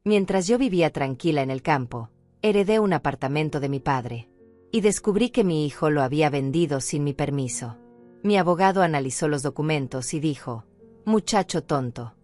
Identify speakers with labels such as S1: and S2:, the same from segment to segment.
S1: Mientras yo vivía tranquila en el campo, heredé un apartamento de mi padre. Y descubrí que mi hijo lo había vendido sin mi permiso. Mi abogado analizó los documentos y dijo: muchacho tonto.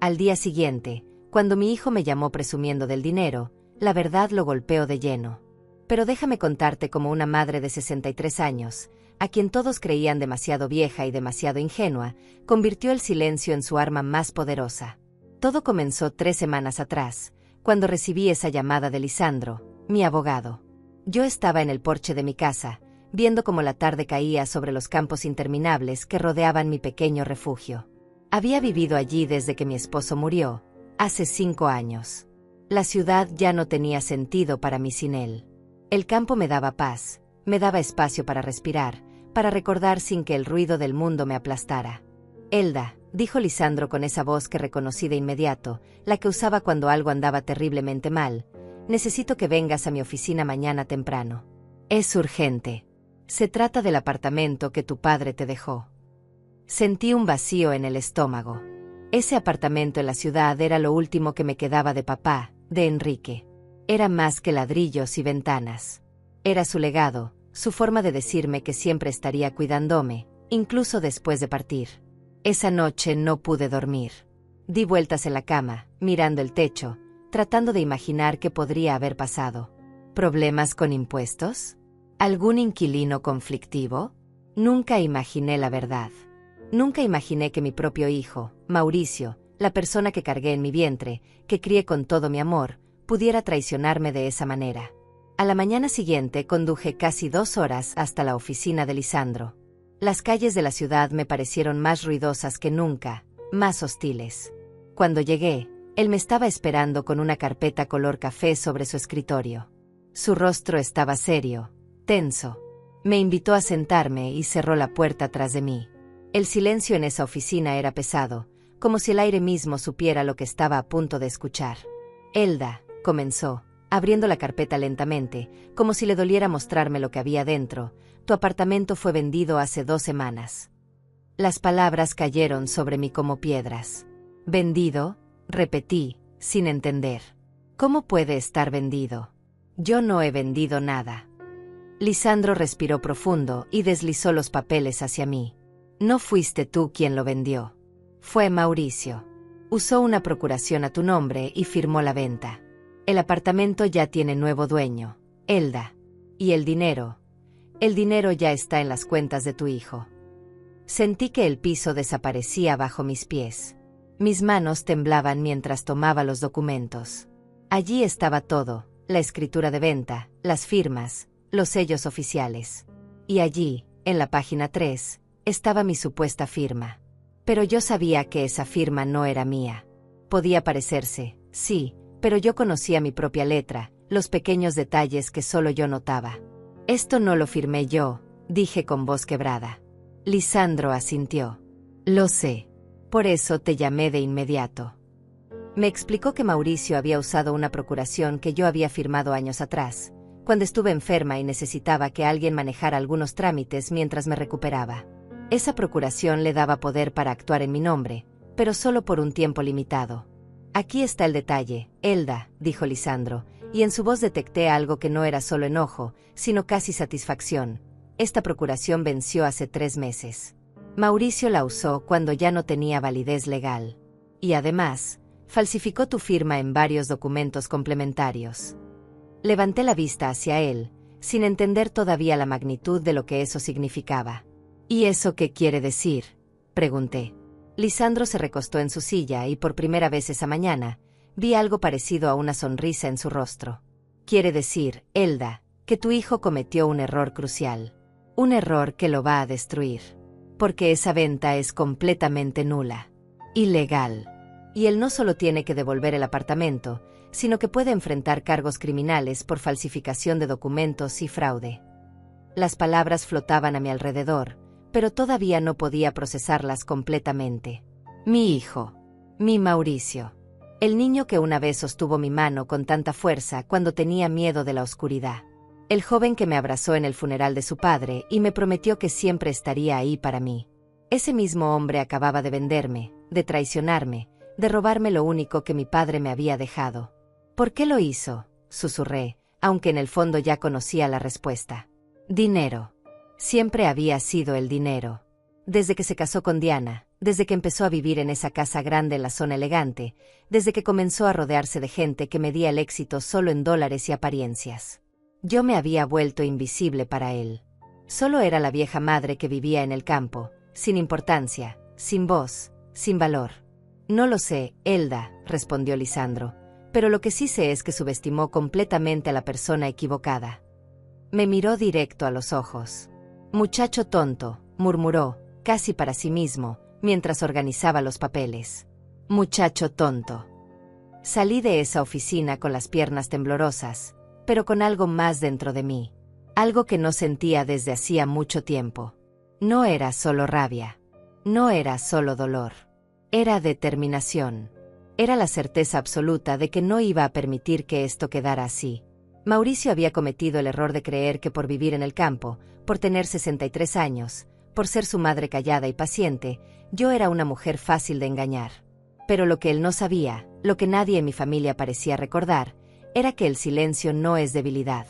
S1: Al día siguiente, cuando mi hijo me llamó presumiendo del dinero, la verdad lo golpeó de lleno. Pero déjame contarte como una madre de 63 años, a quien todos creían demasiado vieja y demasiado ingenua, convirtió el silencio en su arma más poderosa. Todo comenzó 3 semanas atrás, cuando recibí esa llamada de Lisandro, mi abogado. Yo estaba en el porche de mi casa, viendo cómo la tarde caía sobre los campos interminables que rodeaban mi pequeño refugio. Había vivido allí desde que mi esposo murió, hace 5 años. La ciudad ya no tenía sentido para mí sin él. El campo me daba paz, me daba espacio para respirar, para recordar sin que el ruido del mundo me aplastara. Elda, dijo Lisandro con esa voz que reconocí de inmediato, la que usaba cuando algo andaba terriblemente mal, necesito que vengas a mi oficina mañana temprano. Es urgente. Se trata del apartamento que tu padre te dejó. Sentí un vacío en el estómago. Ese apartamento en la ciudad era lo último que me quedaba de papá, de Enrique. Era más que ladrillos y ventanas. Era su legado, su forma de decirme que siempre estaría cuidándome, incluso después de partir. Esa noche no pude dormir. Di vueltas en la cama, mirando el techo, tratando de imaginar qué podría haber pasado. ¿Problemas con impuestos? ¿Algún inquilino conflictivo? Nunca imaginé la verdad. Nunca imaginé que mi propio hijo, Mauricio, la persona que cargué en mi vientre, que crié con todo mi amor, pudiera traicionarme de esa manera. A la mañana siguiente conduje casi 2 horas hasta la oficina de Lisandro. Las calles de la ciudad me parecieron más ruidosas que nunca, más hostiles. Cuando llegué, él me estaba esperando con una carpeta color café sobre su escritorio. Su rostro estaba serio, tenso. Me invitó a sentarme y cerró la puerta tras de mí. El silencio en esa oficina era pesado, como si el aire mismo supiera lo que estaba a punto de escuchar. Elda, comenzó, abriendo la carpeta lentamente, como si le doliera mostrarme lo que había dentro, tu apartamento fue vendido hace 2 semanas. Las palabras cayeron sobre mí como piedras. ¿Vendido? Repetí, sin entender. ¿Cómo puede estar vendido? Yo no he vendido nada. Lisandro respiró profundo y deslizó los papeles hacia mí. No fuiste tú quien lo vendió. Fue Mauricio. Usó una procuración a tu nombre y firmó la venta. El apartamento ya tiene nuevo dueño, Elda. ¿Y el dinero? El dinero ya está en las cuentas de tu hijo. Sentí que el piso desaparecía bajo mis pies. Mis manos temblaban mientras tomaba los documentos. Allí estaba todo, la escritura de venta, las firmas, los sellos oficiales. Y allí, en la página 3, estaba mi supuesta firma. Pero yo sabía que esa firma no era mía. Podía parecerse, sí, pero yo conocía mi propia letra, los pequeños detalles que solo yo notaba. Esto no lo firmé yo, dije con voz quebrada. Lisandro asintió. Lo sé. Por eso te llamé de inmediato. Me explicó que Mauricio había usado una procuración que yo había firmado años atrás, cuando estuve enferma y necesitaba que alguien manejara algunos trámites mientras me recuperaba. Esa procuración le daba poder para actuar en mi nombre, pero solo por un tiempo limitado. Aquí está el detalle, Elda, dijo Lisandro, y en su voz detecté algo que no era solo enojo, sino casi satisfacción. Esta procuración venció hace 3 meses. Mauricio la usó cuando ya no tenía validez legal. Y además, falsificó tu firma en varios documentos complementarios. Levanté la vista hacia él, sin entender todavía la magnitud de lo que eso significaba. ¿Y eso qué quiere decir?, pregunté. Lisandro se recostó en su silla y por primera vez esa mañana, vi algo parecido a una sonrisa en su rostro. Quiere decir, Elda, que tu hijo cometió un error crucial. Un error que lo va a destruir. Porque esa venta es completamente nula. Ilegal. Y él no solo tiene que devolver el apartamento, sino que puede enfrentar cargos criminales por falsificación de documentos y fraude. Las palabras flotaban a mi alrededor, pero todavía no podía procesarlas completamente. Mi hijo. Mi Mauricio. El niño que una vez sostuvo mi mano con tanta fuerza cuando tenía miedo de la oscuridad. El joven que me abrazó en el funeral de su padre y me prometió que siempre estaría ahí para mí. Ese mismo hombre acababa de venderme, de traicionarme, de robarme lo único que mi padre me había dejado. ¿Por qué lo hizo?, susurré, aunque en el fondo ya conocía la respuesta. Dinero. Siempre había sido el dinero. Desde que se casó con Diana, desde que empezó a vivir en esa casa grande en la zona elegante, desde que comenzó a rodearse de gente que medía el éxito solo en dólares y apariencias. Yo me había vuelto invisible para él. Solo era la vieja madre que vivía en el campo, sin importancia, sin voz, sin valor. No lo sé, Elda, respondió Lisandro, pero lo que sí sé es que subestimó completamente a la persona equivocada. Me miró directo a los ojos. Muchacho tonto, murmuró, casi para sí mismo, mientras organizaba los papeles. Muchacho tonto. Salí de esa oficina con las piernas temblorosas, pero con algo más dentro de mí. Algo que no sentía desde hacía mucho tiempo. No era solo rabia. No era solo dolor. Era determinación. Era la certeza absoluta de que no iba a permitir que esto quedara así. Mauricio había cometido el error de creer que por vivir en el campo, por tener 63 años, por ser su madre callada y paciente, yo era una mujer fácil de engañar. Pero lo que él no sabía, lo que nadie en mi familia parecía recordar, era que el silencio no es debilidad.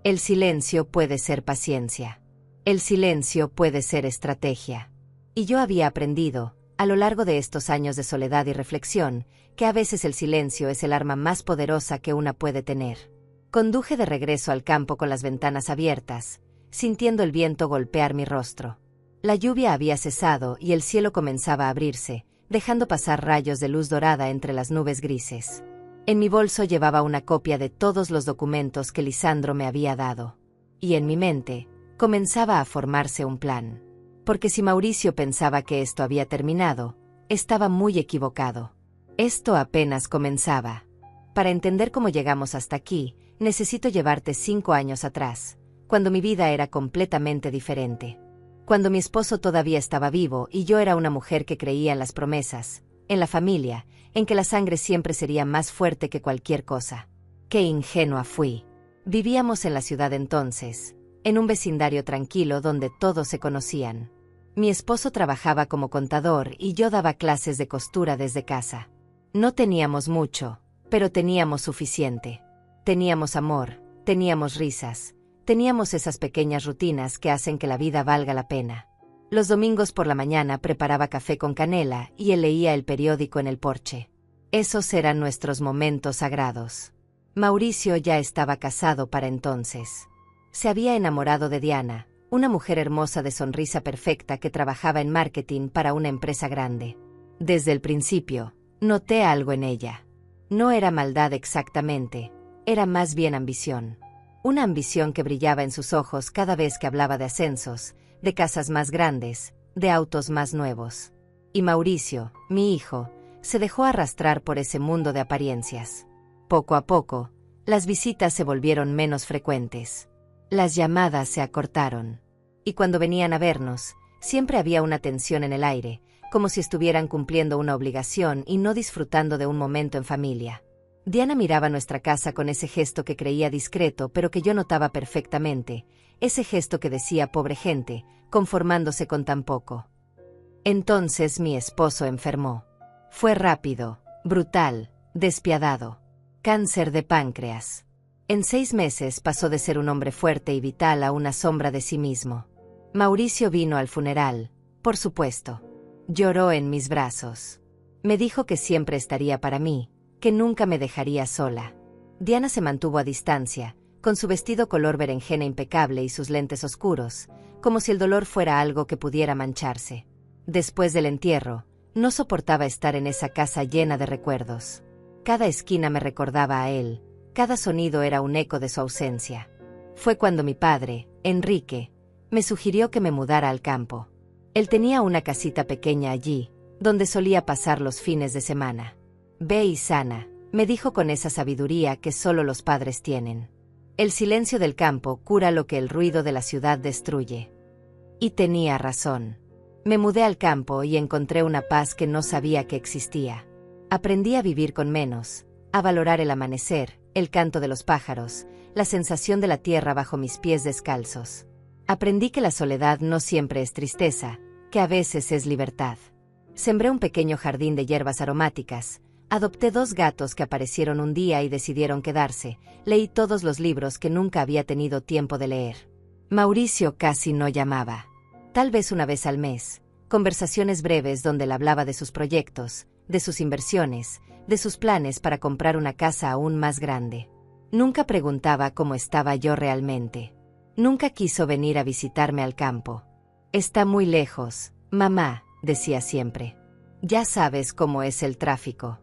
S1: El silencio puede ser paciencia. El silencio puede ser estrategia. Y yo había aprendido, a lo largo de estos años de soledad y reflexión, que a veces el silencio es el arma más poderosa que una puede tener. Conduje de regreso al campo con las ventanas abiertas, sintiendo el viento golpear mi rostro. La lluvia había cesado y el cielo comenzaba a abrirse, dejando pasar rayos de luz dorada entre las nubes grises. En mi bolso llevaba una copia de todos los documentos que Lisandro me había dado. Y en mi mente, comenzaba a formarse un plan. Porque si Mauricio pensaba que esto había terminado, estaba muy equivocado. Esto apenas comenzaba. Para entender cómo llegamos hasta aquí, necesito llevarte 5 años atrás, cuando mi vida era completamente diferente. Cuando mi esposo todavía estaba vivo y yo era una mujer que creía en las promesas, en la familia, en que la sangre siempre sería más fuerte que cualquier cosa. ¡Qué ingenua fui! Vivíamos en la ciudad entonces, en un vecindario tranquilo donde todos se conocían. Mi esposo trabajaba como contador y yo daba clases de costura desde casa. No teníamos mucho, pero teníamos suficiente. Teníamos amor, teníamos risas, teníamos esas pequeñas rutinas que hacen que la vida valga la pena. Los domingos por la mañana preparaba café con canela y él leía el periódico en el porche. Esos eran nuestros momentos sagrados. Mauricio ya estaba casado para entonces. Se había enamorado de Diana, una mujer hermosa de sonrisa perfecta que trabajaba en marketing para una empresa grande. Desde el principio, noté algo en ella. No era maldad exactamente, era más bien ambición. Una ambición que brillaba en sus ojos cada vez que hablaba de ascensos, de casas más grandes, de autos más nuevos. Y Mauricio, mi hijo, se dejó arrastrar por ese mundo de apariencias. Poco a poco, las visitas se volvieron menos frecuentes. Las llamadas se acortaron. Y cuando venían a vernos, siempre había una tensión en el aire, como si estuvieran cumpliendo una obligación y no disfrutando de un momento en familia. Diana miraba nuestra casa con ese gesto que creía discreto pero que yo notaba perfectamente, ese gesto que decía pobre gente, conformándose con tan poco. Entonces mi esposo enfermó. Fue rápido, brutal, despiadado. Cáncer de páncreas. En 6 meses pasó de ser un hombre fuerte y vital a una sombra de sí mismo. Mauricio vino al funeral, por supuesto. Lloró en mis brazos. Me dijo que siempre estaría para mí, que nunca me dejaría sola. Diana se mantuvo a distancia, con su vestido color berenjena impecable y sus lentes oscuros, como si el dolor fuera algo que pudiera mancharse. Después del entierro, no soportaba estar en esa casa llena de recuerdos. Cada esquina me recordaba a él, cada sonido era un eco de su ausencia. Fue cuando mi padre, Enrique, me sugirió que me mudara al campo. Él tenía una casita pequeña allí, donde solía pasar los fines de semana. Ve y sana, me dijo con esa sabiduría que solo los padres tienen. El silencio del campo cura lo que el ruido de la ciudad destruye. Y tenía razón. Me mudé al campo y encontré una paz que no sabía que existía. Aprendí a vivir con menos, a valorar el amanecer, el canto de los pájaros, la sensación de la tierra bajo mis pies descalzos. Aprendí que la soledad no siempre es tristeza, que a veces es libertad. Sembré un pequeño jardín de hierbas aromáticas, adopté 2 gatos que aparecieron un día y decidieron quedarse, leí todos los libros que nunca había tenido tiempo de leer. Mauricio casi no llamaba. Tal vez una vez al mes, conversaciones breves donde él hablaba de sus proyectos, de sus inversiones, de sus planes para comprar una casa aún más grande. Nunca preguntaba cómo estaba yo realmente. Nunca quiso venir a visitarme al campo. Está muy lejos, mamá, decía siempre. Ya sabes cómo es el tráfico.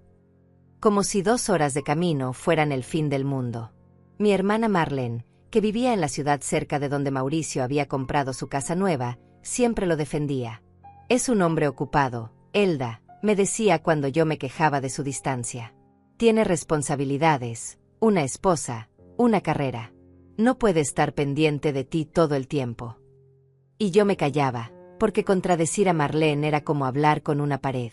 S1: Como si 2 horas de camino fueran el fin del mundo. Mi hermana Marlene, que vivía en la ciudad cerca de donde Mauricio había comprado su casa nueva, siempre lo defendía. Es un hombre ocupado, Elda, me decía cuando yo me quejaba de su distancia. Tiene responsabilidades, una esposa, una carrera. No puede estar pendiente de ti todo el tiempo. Y yo me callaba, porque contradecir a Marlene era como hablar con una pared.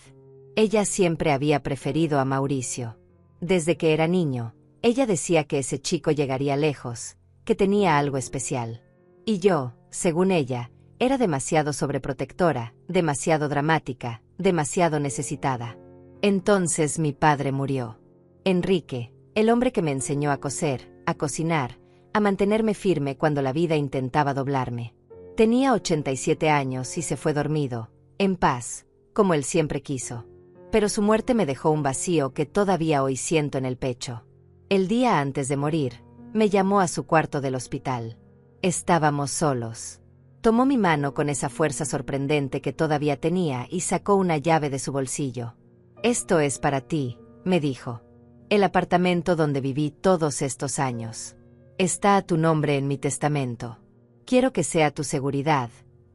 S1: Ella siempre había preferido a Mauricio. Desde que era niño, ella decía que ese chico llegaría lejos, que tenía algo especial. Y yo, según ella, era demasiado sobreprotectora, demasiado dramática, demasiado necesitada. Entonces mi padre murió. Enrique, el hombre que me enseñó a coser, a cocinar, a mantenerme firme cuando la vida intentaba doblarme. Tenía 87 años y se fue dormido, en paz, como él siempre quiso. Pero su muerte me dejó un vacío que todavía hoy siento en el pecho. El día antes de morir, me llamó a su cuarto del hospital. Estábamos solos. Tomó mi mano con esa fuerza sorprendente que todavía tenía y sacó una llave de su bolsillo. Esto es para ti, me dijo. El apartamento donde viví todos estos años. Está a tu nombre en mi testamento. Quiero que sea tu seguridad,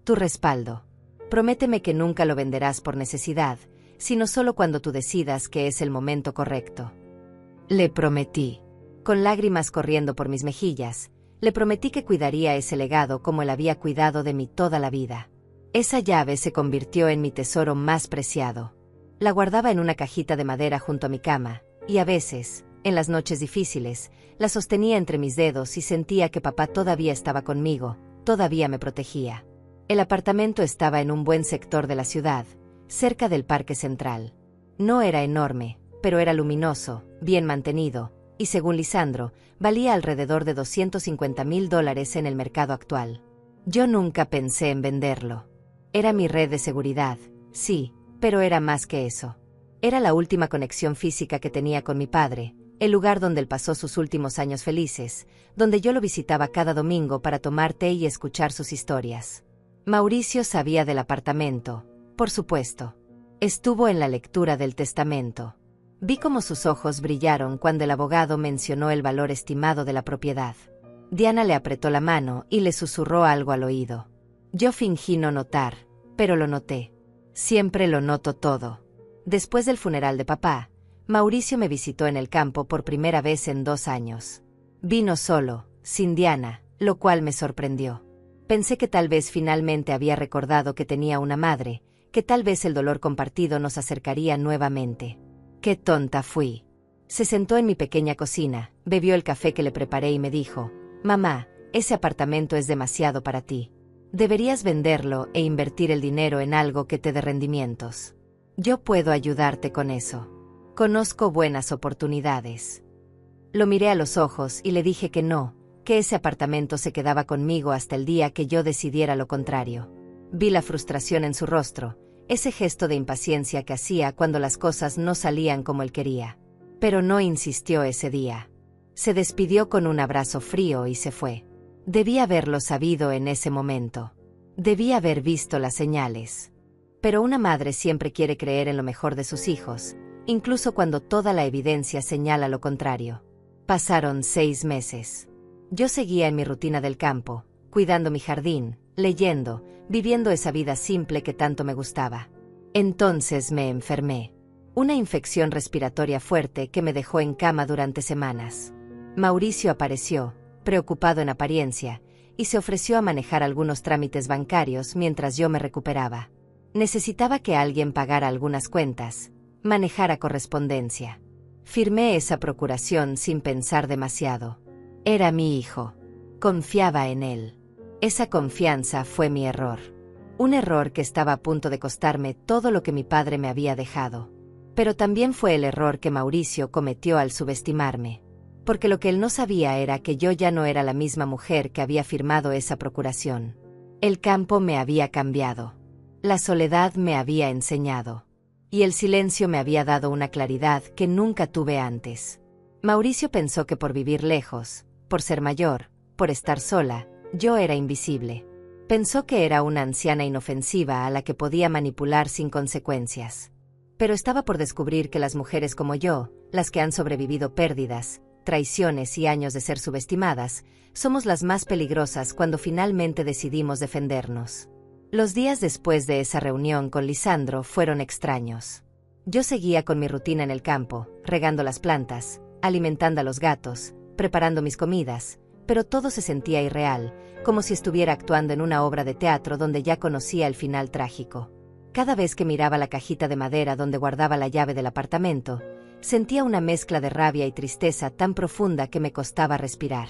S1: tu respaldo. Prométeme que nunca lo venderás por necesidad, sino solo cuando tú decidas que es el momento correcto. Le prometí. Con lágrimas corriendo por mis mejillas, le prometí que cuidaría ese legado como él había cuidado de mí toda la vida. Esa llave se convirtió en mi tesoro más preciado. La guardaba en una cajita de madera junto a mi cama, y a veces, en las noches difíciles, la sostenía entre mis dedos y sentía que papá todavía estaba conmigo, todavía me protegía. El apartamento estaba en un buen sector de la ciudad, cerca del Parque Central. No era enorme, pero era luminoso, bien mantenido, y según Lisandro, valía alrededor de $250,000 en el mercado actual. Yo nunca pensé en venderlo. Era mi red de seguridad, sí, pero era más que eso. Era la última conexión física que tenía con mi padre, el lugar donde él pasó sus últimos años felices, donde yo lo visitaba cada domingo para tomar té y escuchar sus historias. Mauricio sabía del apartamento, por supuesto. Estuvo en la lectura del testamento. Vi cómo sus ojos brillaron cuando el abogado mencionó el valor estimado de la propiedad. Diana le apretó la mano y le susurró algo al oído. Yo fingí no notar, pero lo noté. Siempre lo noto todo. Después del funeral de papá, Mauricio me visitó en el campo por primera vez en 2 años. Vino solo, sin Diana, lo cual me sorprendió. Pensé que tal vez finalmente había recordado que tenía una madre, que tal vez el dolor compartido nos acercaría nuevamente. ¡Qué tonta fui! Se sentó en mi pequeña cocina, bebió el café que le preparé y me dijo, «Mamá, ese apartamento es demasiado para ti. Deberías venderlo e invertir el dinero en algo que te dé rendimientos. Yo puedo ayudarte con eso. Conozco buenas oportunidades». Lo miré a los ojos y le dije que no, que ese apartamento se quedaba conmigo hasta el día que yo decidiera lo contrario. Vi la frustración en su rostro, ese gesto de impaciencia que hacía cuando las cosas no salían como él quería. Pero no insistió ese día. Se despidió con un abrazo frío y se fue. Debía haberlo sabido en ese momento. Debía haber visto las señales. Pero una madre siempre quiere creer en lo mejor de sus hijos, incluso cuando toda la evidencia señala lo contrario. Pasaron 6 meses. Yo seguía en mi rutina del campo, cuidando mi jardín, leyendo, viviendo esa vida simple que tanto me gustaba. Entonces me enfermé. Una infección respiratoria fuerte que me dejó en cama durante semanas. Mauricio apareció, preocupado en apariencia, y se ofreció a manejar algunos trámites bancarios mientras yo me recuperaba. Necesitaba que alguien pagara algunas cuentas, manejara correspondencia. Firmé esa procuración sin pensar demasiado. Era mi hijo. Confiaba en él. Esa confianza fue mi error. Un error que estaba a punto de costarme todo lo que mi padre me había dejado. Pero también fue el error que Mauricio cometió al subestimarme. Porque lo que él no sabía era que yo ya no era la misma mujer que había firmado esa procuración. El campo me había cambiado. La soledad me había enseñado. Y el silencio me había dado una claridad que nunca tuve antes. Mauricio pensó que por vivir lejos, por ser mayor, por estar sola, yo era invisible. Pensó que era una anciana inofensiva a la que podía manipular sin consecuencias. Pero estaba por descubrir que las mujeres como yo, las que han sobrevivido pérdidas, traiciones y años de ser subestimadas, somos las más peligrosas cuando finalmente decidimos defendernos. Los días después de esa reunión con Lisandro fueron extraños. Yo seguía con mi rutina en el campo, regando las plantas, alimentando a los gatos, preparando mis comidas, pero todo se sentía irreal, como si estuviera actuando en una obra de teatro donde ya conocía el final trágico. Cada vez que miraba la cajita de madera donde guardaba la llave del apartamento, sentía una mezcla de rabia y tristeza tan profunda que me costaba respirar.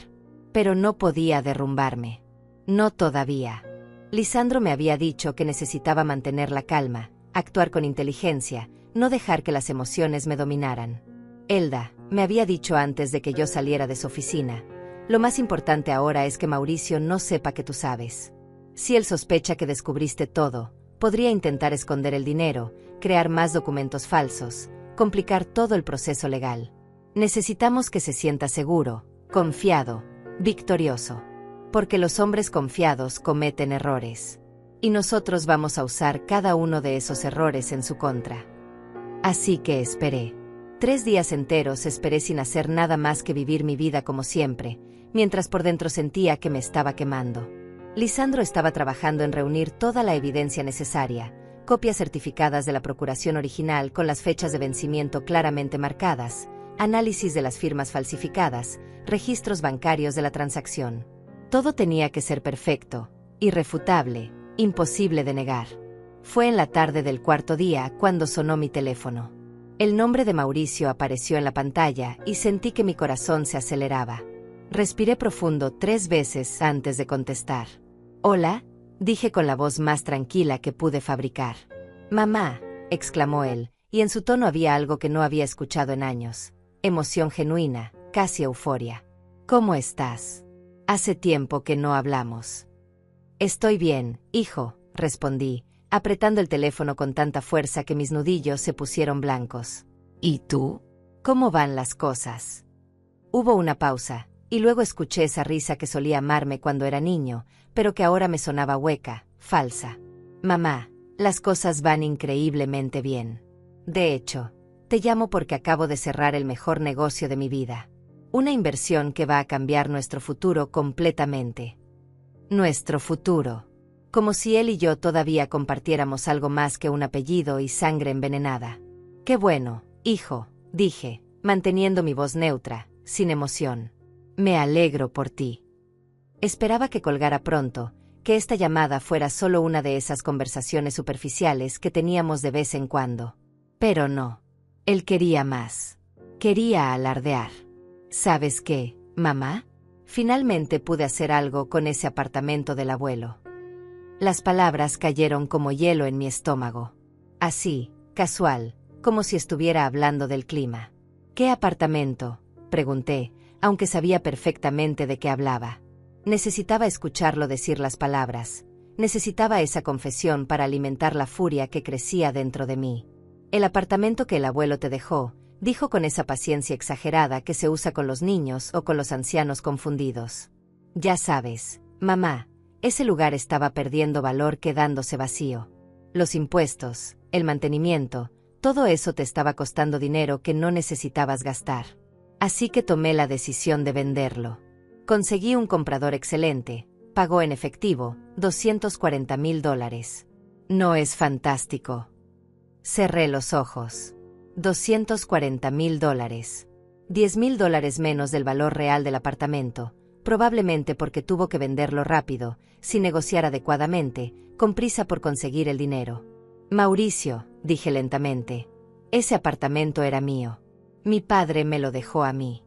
S1: Pero no podía derrumbarme. No todavía. Lisandro me había dicho que necesitaba mantener la calma, actuar con inteligencia, no dejar que las emociones me dominaran. Elda, me había dicho antes de que yo saliera de su oficina, lo más importante ahora es que Mauricio no sepa que tú sabes. Si él sospecha que descubriste todo, podría intentar esconder el dinero, crear más documentos falsos, complicar todo el proceso legal. Necesitamos que se sienta seguro, confiado, victorioso. Porque los hombres confiados cometen errores. Y nosotros vamos a usar cada uno de esos errores en su contra. Así que esperé. 3 días enteros esperé sin hacer nada más que vivir mi vida como siempre, mientras por dentro sentía que me estaba quemando. Lisandro estaba trabajando en reunir toda la evidencia necesaria, copias certificadas de la procuración original con las fechas de vencimiento claramente marcadas, análisis de las firmas falsificadas, registros bancarios de la transacción. Todo tenía que ser perfecto, irrefutable, imposible de negar. Fue en la tarde del 4.º día cuando sonó mi teléfono. El nombre de Mauricio apareció en la pantalla y sentí que mi corazón se aceleraba. Respiré profundo 3 veces antes de contestar. «Hola», dije con la voz más tranquila que pude fabricar. «Mamá», exclamó él, y en su tono había algo que no había escuchado en años. Emoción genuina, casi euforia. «¿Cómo estás? Hace tiempo que no hablamos». «Estoy bien, hijo», respondí, apretando el teléfono con tanta fuerza que mis nudillos se pusieron blancos. «¿Y tú? ¿Cómo van las cosas?» Hubo una pausa, y luego escuché esa risa que solía amarme cuando era niño, pero que ahora me sonaba hueca, falsa. «Mamá, las cosas van increíblemente bien. De hecho, te llamo porque acabo de cerrar el mejor negocio de mi vida. Una inversión que va a cambiar nuestro futuro completamente». Nuestro futuro. Como si él y yo todavía compartiéramos algo más que un apellido y sangre envenenada. «Qué bueno, hijo», dije, manteniendo mi voz neutra, sin emoción. «Me alegro por ti». Esperaba que colgara pronto, que esta llamada fuera solo una de esas conversaciones superficiales que teníamos de vez en cuando. Pero no. Él quería más. Quería alardear. «¿Sabes qué, mamá? Finalmente pude hacer algo con ese apartamento del abuelo». Las palabras cayeron como hielo en mi estómago. Así, casual, como si estuviera hablando del clima. «¿Qué apartamento?», pregunté, aunque sabía perfectamente de qué hablaba. Necesitaba escucharlo decir las palabras. Necesitaba esa confesión para alimentar la furia que crecía dentro de mí. «El apartamento que el abuelo te dejó», dijo con esa paciencia exagerada que se usa con los niños o con los ancianos confundidos. «Ya sabes, mamá, ese lugar estaba perdiendo valor quedándose vacío. Los impuestos, el mantenimiento, todo eso te estaba costando dinero que no necesitabas gastar. Así que tomé la decisión de venderlo. Conseguí un comprador excelente, pagó en efectivo, $240,000. ¿No es fantástico?». Cerré los ojos. $240,000. $10,000 menos del valor real del apartamento, probablemente porque tuvo que venderlo rápido, sin negociar adecuadamente, con prisa por conseguir el dinero. «Mauricio», dije lentamente, «ese apartamento era mío. Mi padre me lo dejó a mí».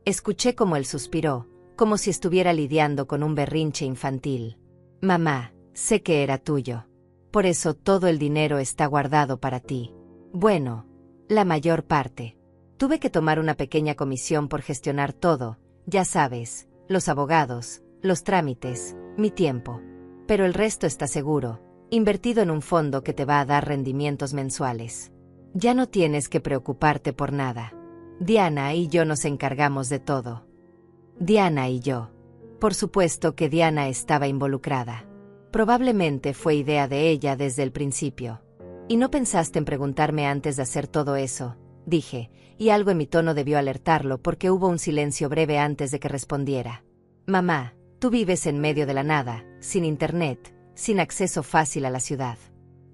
S1: Escuché como él suspiró, como si estuviera lidiando con un berrinche infantil. «Mamá, sé que era tuyo. Por eso todo el dinero está guardado para ti. Bueno, la mayor parte. Tuve que tomar una pequeña comisión por gestionar todo, ya sabes, los abogados, los trámites, mi tiempo. Pero el resto está seguro, invertido en un fondo que te va a dar rendimientos mensuales. Ya no tienes que preocuparte por nada. Diana y yo nos encargamos de todo. Diana y yo. Por supuesto que Diana estaba involucrada. Probablemente fue idea de ella desde el principio. ¿Y no pensaste en preguntarme antes de hacer todo eso?, dije, y algo en mi tono debió alertarlo porque hubo un silencio breve antes de que respondiera. Mamá, tú vives en medio de la nada, sin internet, sin acceso fácil a la ciudad.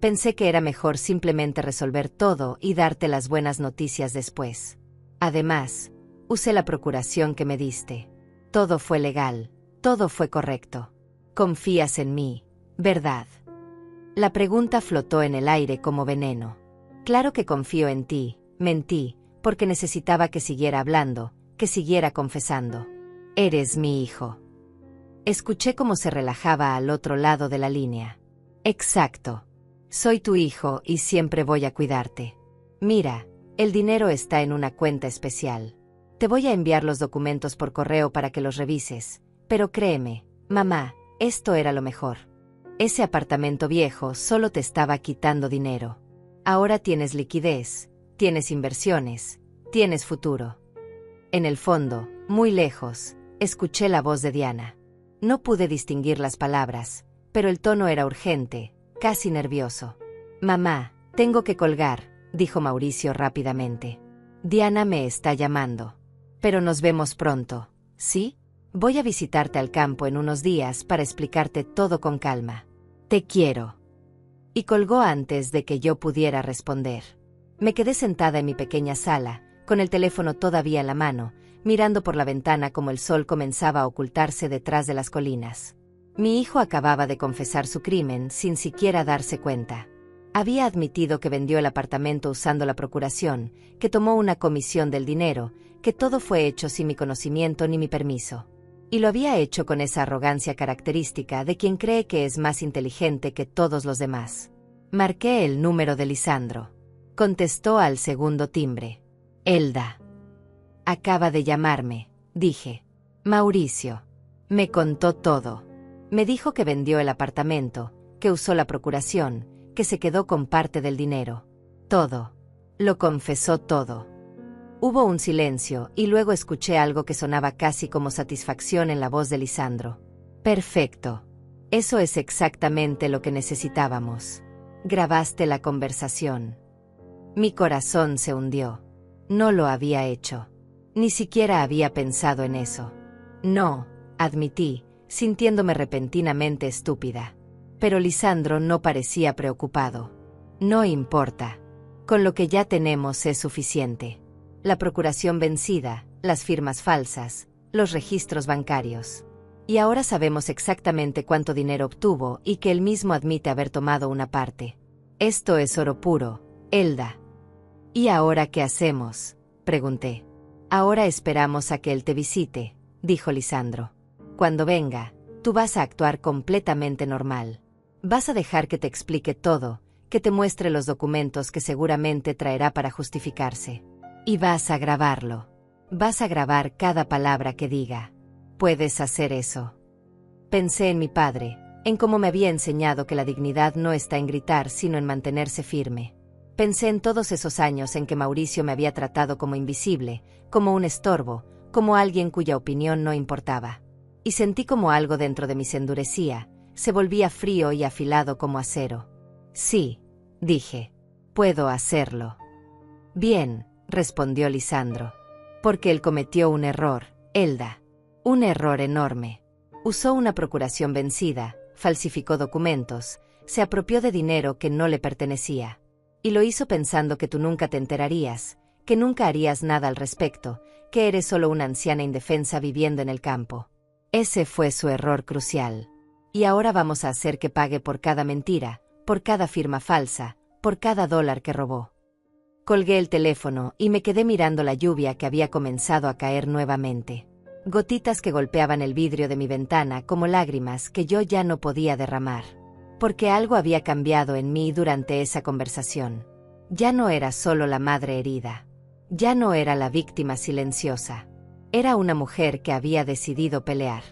S1: Pensé que era mejor simplemente resolver todo y darte las buenas noticias después. Además, usé la procuración que me diste. Todo fue legal, todo fue correcto. Confías en mí, ¿verdad? La pregunta flotó en el aire como veneno. Claro que confío en ti, mentí, porque necesitaba que siguiera hablando, que siguiera confesando. Eres mi hijo. Escuché cómo se relajaba al otro lado de la línea. Exacto. Soy tu hijo y siempre voy a cuidarte. Mira, el dinero está en una cuenta especial. Te voy a enviar los documentos por correo para que los revises, pero créeme, mamá, esto era lo mejor. Ese apartamento viejo solo te estaba quitando dinero. Ahora tienes liquidez, tienes inversiones, tienes futuro. En el fondo, muy lejos, escuché la voz de Diana. No pude distinguir las palabras, pero el tono era urgente, casi nervioso. Mamá, tengo que colgar, dijo Mauricio rápidamente. Diana me está llamando. Pero nos vemos pronto, ¿sí? Voy a visitarte al campo en unos días para explicarte todo con calma. Te quiero. Y colgó antes de que yo pudiera responder. Me quedé sentada en mi pequeña sala, con el teléfono todavía en la mano, mirando por la ventana como el sol comenzaba a ocultarse detrás de las colinas. Mi hijo acababa de confesar su crimen sin siquiera darse cuenta. Había admitido que vendió el apartamento usando la procuración, que tomó una comisión del dinero, que todo fue hecho sin mi conocimiento ni mi permiso. Y lo había hecho con esa arrogancia característica de quien cree que es más inteligente que todos los demás. Marqué el número de Lisandro. Contestó al segundo timbre. Elda. Acaba de llamarme, dije. Mauricio. Me contó todo. Me dijo que vendió el apartamento, que usó la procuración, que se quedó con parte del dinero. Todo. Lo confesó todo. Hubo un silencio y luego escuché algo que sonaba casi como satisfacción en la voz de Lisandro. Perfecto. Eso es exactamente lo que necesitábamos. Grabaste la conversación. Mi corazón se hundió. No lo había hecho. Ni siquiera había pensado en eso. No, admití, sintiéndome repentinamente estúpida. Pero Lisandro no parecía preocupado. No importa. Con lo que ya tenemos es suficiente. La procuración vencida, las firmas falsas, los registros bancarios. Y ahora sabemos exactamente cuánto dinero obtuvo y que él mismo admite haber tomado una parte. Esto es oro puro, Elda. ¿Y ahora qué hacemos?, pregunté. Ahora esperamos a que él te visite, dijo Lisandro. Cuando venga, tú vas a actuar completamente normal. Vas a dejar que te explique todo, que te muestre los documentos que seguramente traerá para justificarse. Y vas a grabarlo. Vas a grabar cada palabra que diga. ¿Puedes hacer eso? Pensé en mi padre, en cómo me había enseñado que la dignidad no está en gritar sino en mantenerse firme. Pensé en todos esos años en que Mauricio me había tratado como invisible, como un estorbo, como alguien cuya opinión no importaba. Y sentí como algo dentro de mí se endurecía, se volvía frío y afilado como acero. Sí, dije. Puedo hacerlo. Bien, respondió Lisandro. Porque él cometió un error, Elda. Un error enorme. Usó una procuración vencida, falsificó documentos, se apropió de dinero que no le pertenecía. Y lo hizo pensando que tú nunca te enterarías, que nunca harías nada al respecto, que eres solo una anciana indefensa viviendo en el campo. Ese fue su error crucial. Y ahora vamos a hacer que pague por cada mentira, por cada firma falsa, por cada dólar que robó. Colgué el teléfono y me quedé mirando la lluvia que había comenzado a caer nuevamente. Gotitas que golpeaban el vidrio de mi ventana como lágrimas que yo ya no podía derramar. Porque algo había cambiado en mí durante esa conversación. Ya no era solo la madre herida. Ya no era la víctima silenciosa. Era una mujer que había decidido pelear.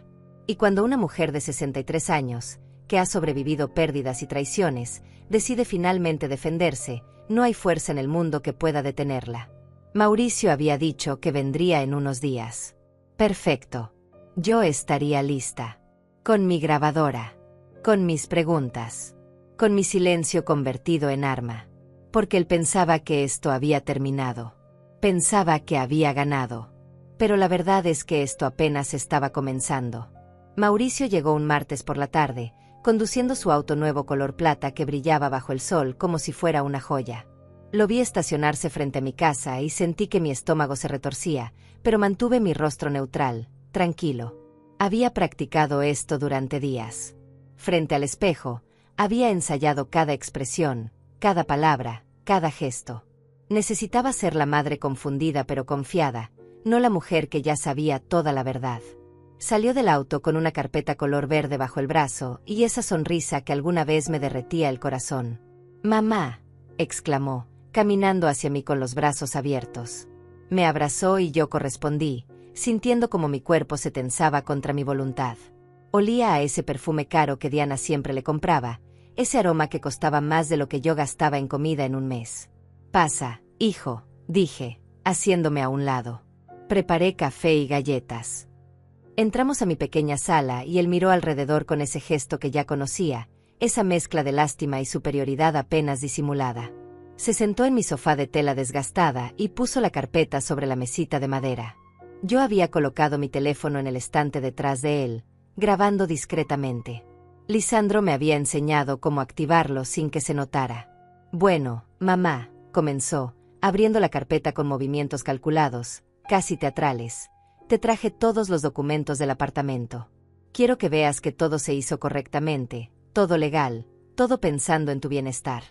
S1: Y cuando una mujer de 63 años, que ha sobrevivido pérdidas y traiciones, decide finalmente defenderse, no hay fuerza en el mundo que pueda detenerla. Mauricio había dicho que vendría en unos días. Perfecto. Yo estaría lista. Con mi grabadora. Con mis preguntas. Con mi silencio convertido en arma. Porque él pensaba que esto había terminado. Pensaba que había ganado. Pero la verdad es que esto apenas estaba comenzando. Mauricio llegó un martes por la tarde, conduciendo su auto nuevo color plata que brillaba bajo el sol como si fuera una joya. Lo vi estacionarse frente a mi casa y sentí que mi estómago se retorcía, pero mantuve mi rostro neutral, tranquilo. Había practicado esto durante días. Frente al espejo, había ensayado cada expresión, cada palabra, cada gesto. Necesitaba ser la madre confundida pero confiada, no la mujer que ya sabía toda la verdad. Salió del auto con una carpeta color verde bajo el brazo y esa sonrisa que alguna vez me derretía el corazón. «Mamá», exclamó, caminando hacia mí con los brazos abiertos. Me abrazó y yo correspondí, sintiendo como mi cuerpo se tensaba contra mi voluntad. Olía a ese perfume caro que Diana siempre le compraba, ese aroma que costaba más de lo que yo gastaba en comida en un mes. «Pasa, hijo», dije, haciéndome a un lado. Preparé café y galletas. Entramos a mi pequeña sala y él miró alrededor con ese gesto que ya conocía, esa mezcla de lástima y superioridad apenas disimulada. Se sentó en mi sofá de tela desgastada y puso la carpeta sobre la mesita de madera. Yo había colocado mi teléfono en el estante detrás de él, grabando discretamente. Lisandro me había enseñado cómo activarlo sin que se notara. «Bueno, mamá», comenzó, abriendo la carpeta con movimientos calculados, casi teatrales. «Te traje todos los documentos del apartamento. Quiero que veas que todo se hizo correctamente, todo legal, todo pensando en tu bienestar».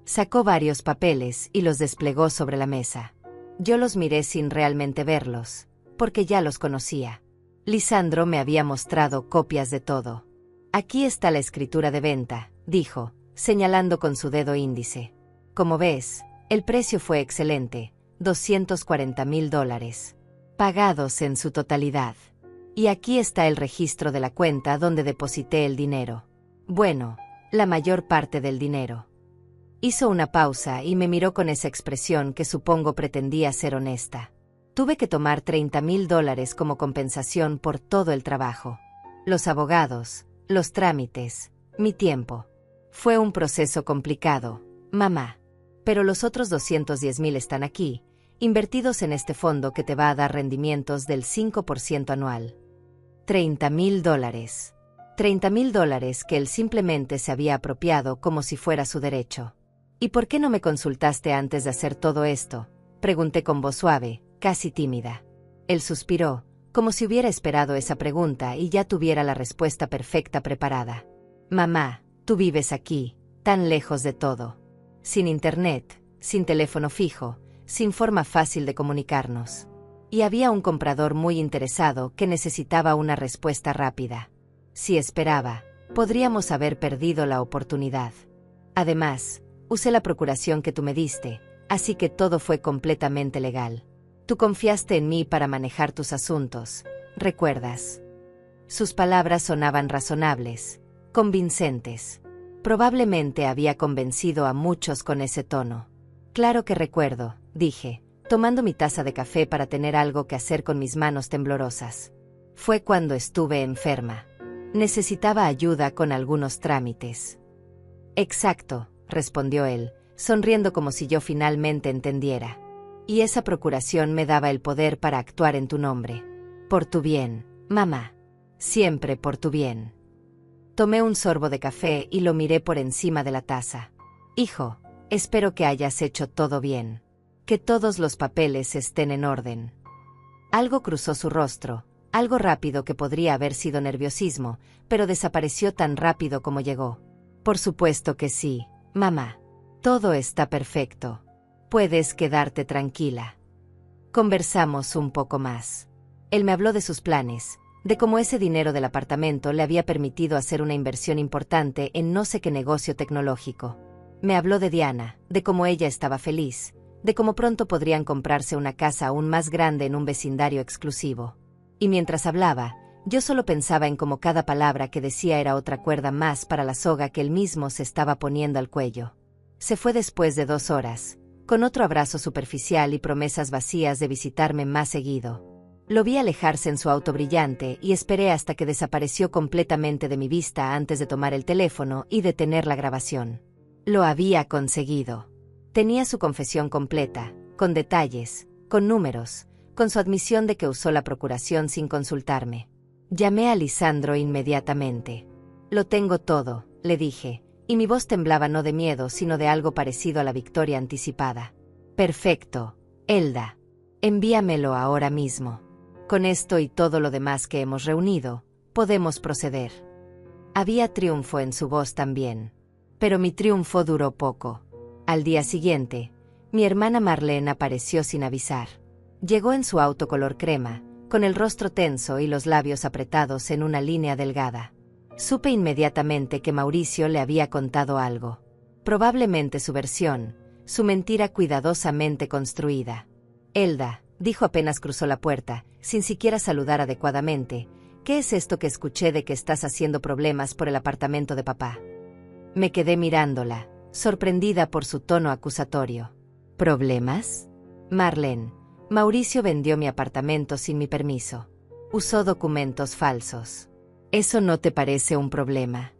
S1: Sacó varios papeles y los desplegó sobre la mesa. Yo los miré sin realmente verlos, porque ya los conocía. Lisandro me había mostrado copias de todo. «Aquí está la escritura de venta», dijo, señalando con su dedo índice. «Como ves, el precio fue excelente, $240,000. Pagados en su totalidad. Y aquí está el registro de la cuenta donde deposité el dinero. Bueno, la mayor parte del dinero». Hizo una pausa y me miró con esa expresión que supongo pretendía ser honesta. «Tuve que tomar $30,000 como compensación por todo el trabajo. Los abogados, los trámites, mi tiempo. Fue un proceso complicado, mamá. Pero los otros 210,000 están aquí, invertidos en este fondo que te va a dar rendimientos del 5% anual. $30,000. $30,000 que él simplemente se había apropiado como si fuera su derecho. «¿Y por qué no me consultaste antes de hacer todo esto?», pregunté con voz suave, casi tímida. Él suspiró, como si hubiera esperado esa pregunta y ya tuviera la respuesta perfecta preparada. «Mamá, tú vives aquí, tan lejos de todo. Sin internet, sin teléfono fijo, sin forma fácil de comunicarnos. Y había un comprador muy interesado que necesitaba una respuesta rápida. Si esperaba, podríamos haber perdido la oportunidad. Además, usé la procuración que tú me diste, así que todo fue completamente legal. Tú confiaste en mí para manejar tus asuntos, ¿recuerdas?». Sus palabras sonaban razonables, convincentes. Probablemente había convencido a muchos con ese tono. «Claro que recuerdo», dije, tomando mi taza de café para tener algo que hacer con mis manos temblorosas. «Fue cuando estuve enferma. Necesitaba ayuda con algunos trámites». «Exacto», respondió él, sonriendo como si yo finalmente entendiera. «Y esa procuración me daba el poder para actuar en tu nombre. Por tu bien, mamá. Siempre por tu bien». Tomé un sorbo de café y lo miré por encima de la taza. «Hijo, espero que hayas hecho todo bien. Que todos los papeles estén en orden». Algo cruzó su rostro, algo rápido que podría haber sido nerviosismo, pero desapareció tan rápido como llegó. «Por supuesto que sí, mamá. Todo está perfecto. Puedes quedarte tranquila». Conversamos un poco más. Él me habló de sus planes, de cómo ese dinero del apartamento le había permitido hacer una inversión importante en no sé qué negocio tecnológico. Me habló de Diana, de cómo ella estaba feliz, de cómo pronto podrían comprarse una casa aún más grande en un vecindario exclusivo. Y mientras hablaba, yo solo pensaba en cómo cada palabra que decía era otra cuerda más para la soga que él mismo se estaba poniendo al cuello. Se fue después de 2 horas, con otro abrazo superficial y promesas vacías de visitarme más seguido. Lo vi alejarse en su auto brillante y esperé hasta que desapareció completamente de mi vista antes de tomar el teléfono y detener la grabación. Lo había conseguido. Tenía su confesión completa, con detalles, con números, con su admisión de que usó la procuración sin consultarme. Llamé a Lisandro inmediatamente. Lo tengo todo, le dije, y mi voz temblaba no de miedo sino de algo parecido a la victoria anticipada. Perfecto, Elda. Envíamelo ahora mismo. Con esto y todo lo demás que hemos reunido, podemos proceder. Había triunfo en su voz también. Pero mi triunfo duró poco. Al día siguiente, mi hermana Marlene apareció sin avisar. Llegó en su auto color crema, con el rostro tenso y los labios apretados en una línea delgada. Supe inmediatamente que Mauricio le había contado algo. Probablemente su versión, su mentira cuidadosamente construida. Elda, dijo apenas cruzó la puerta, sin siquiera saludar adecuadamente, ¿qué es esto que escuché de que estás haciendo problemas por el apartamento de papá? Me quedé mirándola, sorprendida por su tono acusatorio. ¿Problemas? Marlene, Mauricio vendió mi apartamento sin mi permiso. Usó documentos falsos. ¿Eso no te parece un problema?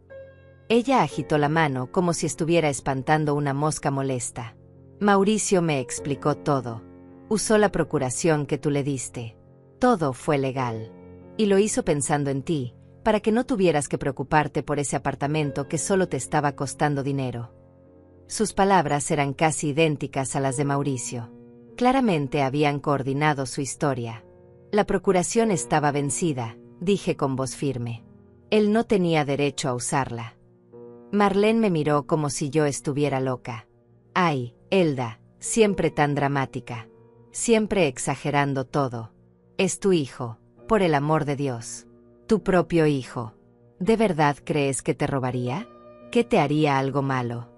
S1: Ella agitó la mano como si estuviera espantando una mosca molesta. Mauricio me explicó todo. Usó la procuración que tú le diste. Todo fue legal. Y lo hizo pensando en ti, para que no tuvieras que preocuparte por ese apartamento que solo te estaba costando dinero. Sus palabras eran casi idénticas a las de Mauricio. Claramente habían coordinado su historia. La procuración estaba vencida, dije con voz firme. Él no tenía derecho a usarla. Marlene me miró como si yo estuviera loca. Ay, Elda, siempre tan dramática. Siempre exagerando todo. Es tu hijo, por el amor de Dios. Tu propio hijo. ¿De verdad crees que te robaría? ¿Que te haría algo malo?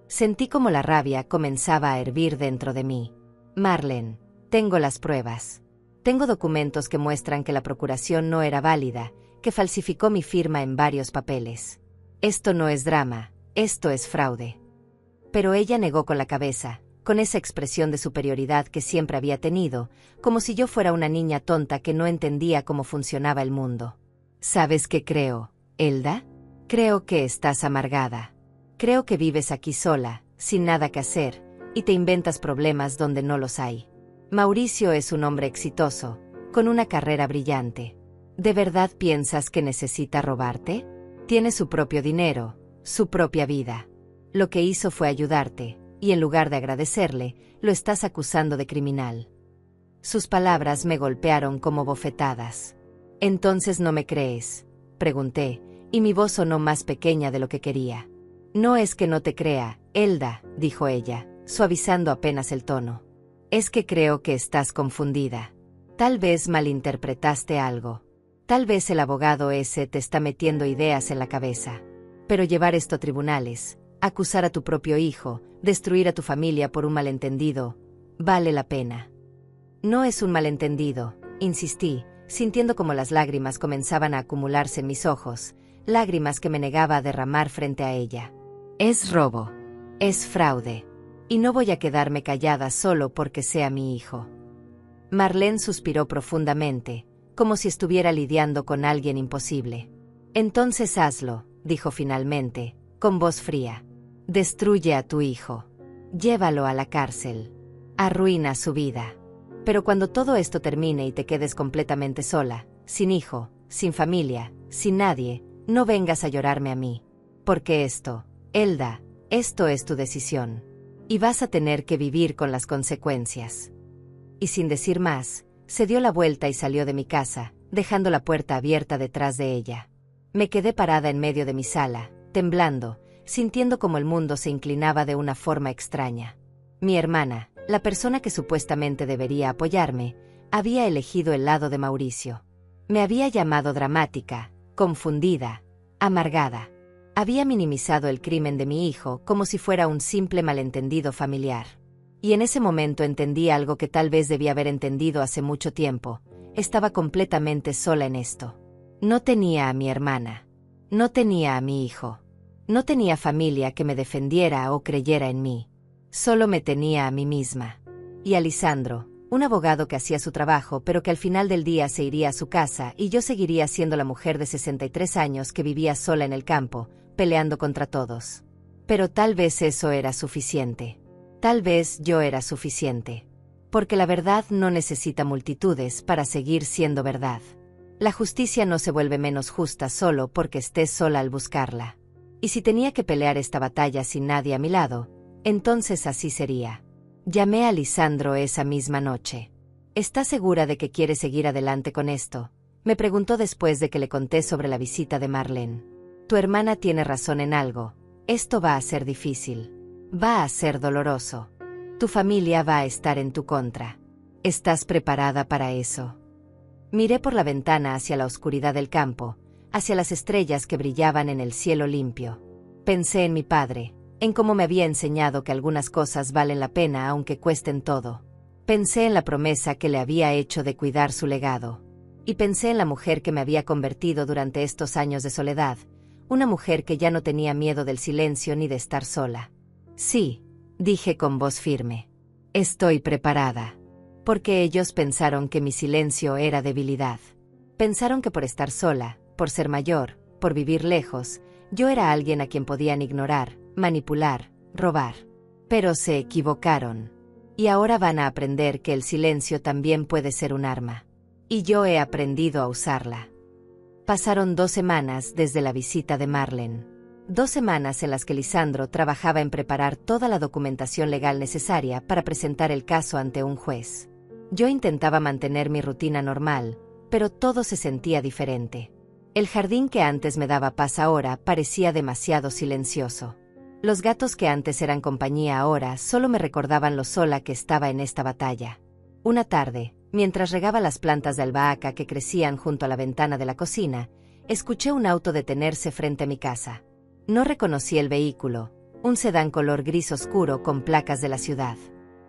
S1: Sentí como la rabia comenzaba a hervir dentro de mí. Marlene, tengo las pruebas. Tengo documentos que muestran que la procuración no era válida, que falsificó mi firma en varios papeles. Esto no es drama, esto es fraude. Pero ella negó con la cabeza, con esa expresión de superioridad que siempre había tenido, como si yo fuera una niña tonta que no entendía cómo funcionaba el mundo. ¿Sabes qué creo, Elda? Creo que estás amargada. Creo que vives aquí sola, sin nada que hacer, y te inventas problemas donde no los hay. Mauricio es un hombre exitoso, con una carrera brillante. ¿De verdad piensas que necesita robarte? Tiene su propio dinero, su propia vida. Lo que hizo fue ayudarte, y en lugar de agradecerle, lo estás acusando de criminal. Sus palabras me golpearon como bofetadas. ¿Entonces no me crees?, pregunté, y mi voz sonó más pequeña de lo que quería. No es que no te crea, Elda, dijo ella, suavizando apenas el tono. Es que creo que estás confundida. Tal vez malinterpretaste algo. Tal vez el abogado ese te está metiendo ideas en la cabeza. Pero llevar esto a tribunales, acusar a tu propio hijo, destruir a tu familia por un malentendido, vale la pena. No es un malentendido, insistí, sintiendo como las lágrimas comenzaban a acumularse en mis ojos, lágrimas que me negaba a derramar frente a ella. Es robo. Es fraude. Y no voy a quedarme callada solo porque sea mi hijo. Marlene suspiró profundamente, como si estuviera lidiando con alguien imposible. Entonces hazlo, dijo finalmente, con voz fría. Destruye a tu hijo. Llévalo a la cárcel. Arruina su vida. Pero cuando todo esto termine y te quedes completamente sola, sin hijo, sin familia, sin nadie, no vengas a llorarme a mí. Porque esto, Elda, esto es tu decisión. Y vas a tener que vivir con las consecuencias. Y sin decir más, se dio la vuelta y salió de mi casa, dejando la puerta abierta detrás de ella. Me quedé parada en medio de mi sala, temblando, sintiendo como el mundo se inclinaba de una forma extraña. Mi hermana, la persona que supuestamente debería apoyarme, había elegido el lado de Mauricio. Me había llamado dramática, confundida, amargada. Había minimizado el crimen de mi hijo como si fuera un simple malentendido familiar. Y en ese momento entendí algo que tal vez debía haber entendido hace mucho tiempo. Estaba completamente sola en esto. No tenía a mi hermana. No tenía a mi hijo. No tenía familia que me defendiera o creyera en mí. Solo me tenía a mí misma. Y a Lisandro, un abogado que hacía su trabajo pero que al final del día se iría a su casa y yo seguiría siendo la mujer de 63 años que vivía sola en el campo, peleando contra todos. Pero tal vez eso era suficiente. Tal vez yo era suficiente. Porque la verdad no necesita multitudes para seguir siendo verdad. La justicia no se vuelve menos justa solo porque estés sola al buscarla. Y si tenía que pelear esta batalla sin nadie a mi lado, entonces así sería. Llamé a Lisandro esa misma noche. ¿Estás segura de que quiere seguir adelante con esto?, me preguntó después de que le conté sobre la visita de Marlene. Tu hermana tiene razón en algo. Esto va a ser difícil. Va a ser doloroso. Tu familia va a estar en tu contra. ¿Estás preparada para eso? Miré por la ventana hacia la oscuridad del campo, hacia las estrellas que brillaban en el cielo limpio. Pensé en mi padre, en cómo me había enseñado que algunas cosas valen la pena aunque cuesten todo. Pensé en la promesa que le había hecho de cuidar su legado. Y pensé en la mujer que me había convertido durante estos años de soledad, una mujer que ya no tenía miedo del silencio ni de estar sola. Sí, dije con voz firme. Estoy preparada. Porque ellos pensaron que mi silencio era debilidad. Pensaron que por estar sola, por ser mayor, por vivir lejos, yo era alguien a quien podían ignorar, manipular, robar. Pero se equivocaron. Y ahora van a aprender que el silencio también puede ser un arma. Y yo he aprendido a usarla. Pasaron 2 semanas desde la visita de Marlene. 2 semanas en las que Lisandro trabajaba en preparar toda la documentación legal necesaria para presentar el caso ante un juez. Yo intentaba mantener mi rutina normal, pero todo se sentía diferente. El jardín que antes me daba paz ahora parecía demasiado silencioso. Los gatos que antes eran compañía ahora solo me recordaban lo sola que estaba en esta batalla. Una tarde, mientras regaba las plantas de albahaca que crecían junto a la ventana de la cocina, escuché un auto detenerse frente a mi casa. No reconocí el vehículo, un sedán color gris oscuro con placas de la ciudad.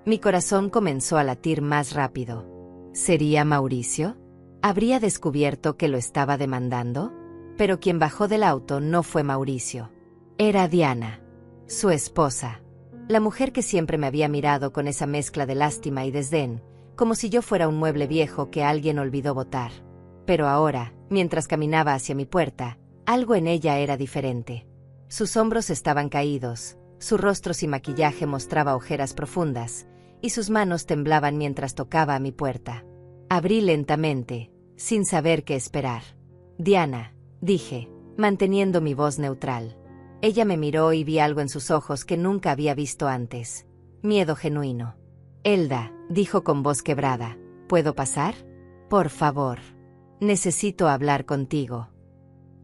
S1: Mi corazón comenzó a latir más rápido. ¿Sería Mauricio? ¿Habría descubierto que lo estaba demandando? Pero quien bajó del auto no fue Mauricio. Era Diana, su esposa. La mujer que siempre me había mirado con esa mezcla de lástima y desdén, como si yo fuera un mueble viejo que alguien olvidó botar. Pero ahora, mientras caminaba hacia mi puerta, algo en ella era diferente. Sus hombros estaban caídos, su rostro sin maquillaje mostraba ojeras profundas, y sus manos temblaban mientras tocaba a mi puerta. Abrí lentamente, sin saber qué esperar. Diana, dije, manteniendo mi voz neutral. Ella me miró y vi algo en sus ojos que nunca había visto antes. Miedo genuino. Elda, dijo con voz quebrada, ¿puedo pasar? Por favor. Necesito hablar contigo.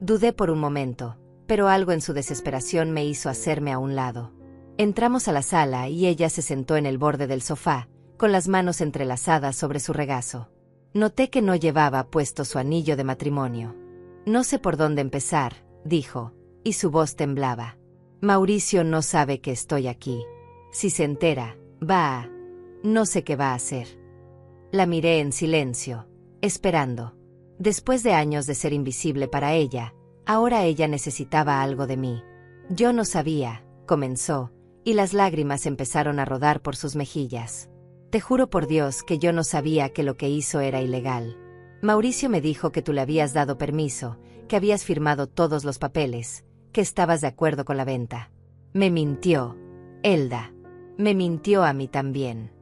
S1: Dudé por un momento, pero algo en su desesperación me hizo hacerme a un lado. Entramos a la sala y ella se sentó en el borde del sofá, con las manos entrelazadas sobre su regazo. Noté que no llevaba puesto su anillo de matrimonio. No sé por dónde empezar, dijo, y su voz temblaba. Mauricio no sabe que estoy aquí. Si se entera, va a... No sé qué va a hacer. La miré en silencio, esperando. Después de años de ser invisible para ella, ahora ella necesitaba algo de mí. Yo no sabía, comenzó, y las lágrimas empezaron a rodar por sus mejillas. Te juro por Dios que yo no sabía que lo que hizo era ilegal. Mauricio me dijo que tú le habías dado permiso, que habías firmado todos los papeles, que estabas de acuerdo con la venta. Me mintió, Elda. Me mintió a mí también.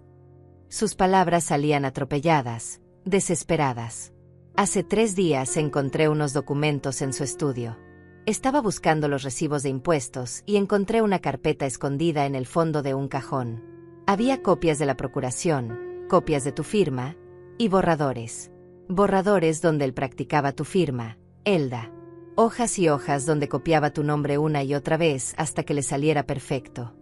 S1: Sus palabras salían atropelladas, desesperadas. Hace 3 días encontré unos documentos en su estudio. Estaba buscando los recibos de impuestos y encontré una carpeta escondida en el fondo de un cajón. Había copias de la procuración, copias de tu firma, y borradores. Borradores donde él practicaba tu firma, Elda. Hojas y hojas donde copiaba tu nombre una y otra vez hasta que le saliera perfecto.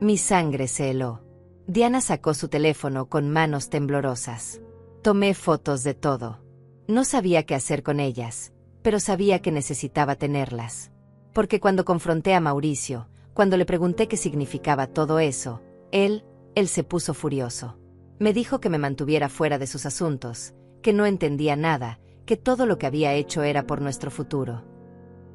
S1: Mi sangre se heló. Diana sacó su teléfono con manos temblorosas. Tomé fotos de todo. No sabía qué hacer con ellas, pero sabía que necesitaba tenerlas. Porque cuando confronté a Mauricio, cuando le pregunté qué significaba todo eso, él se puso furioso. Me dijo que me mantuviera fuera de sus asuntos, que no entendía nada, que todo lo que había hecho era por nuestro futuro.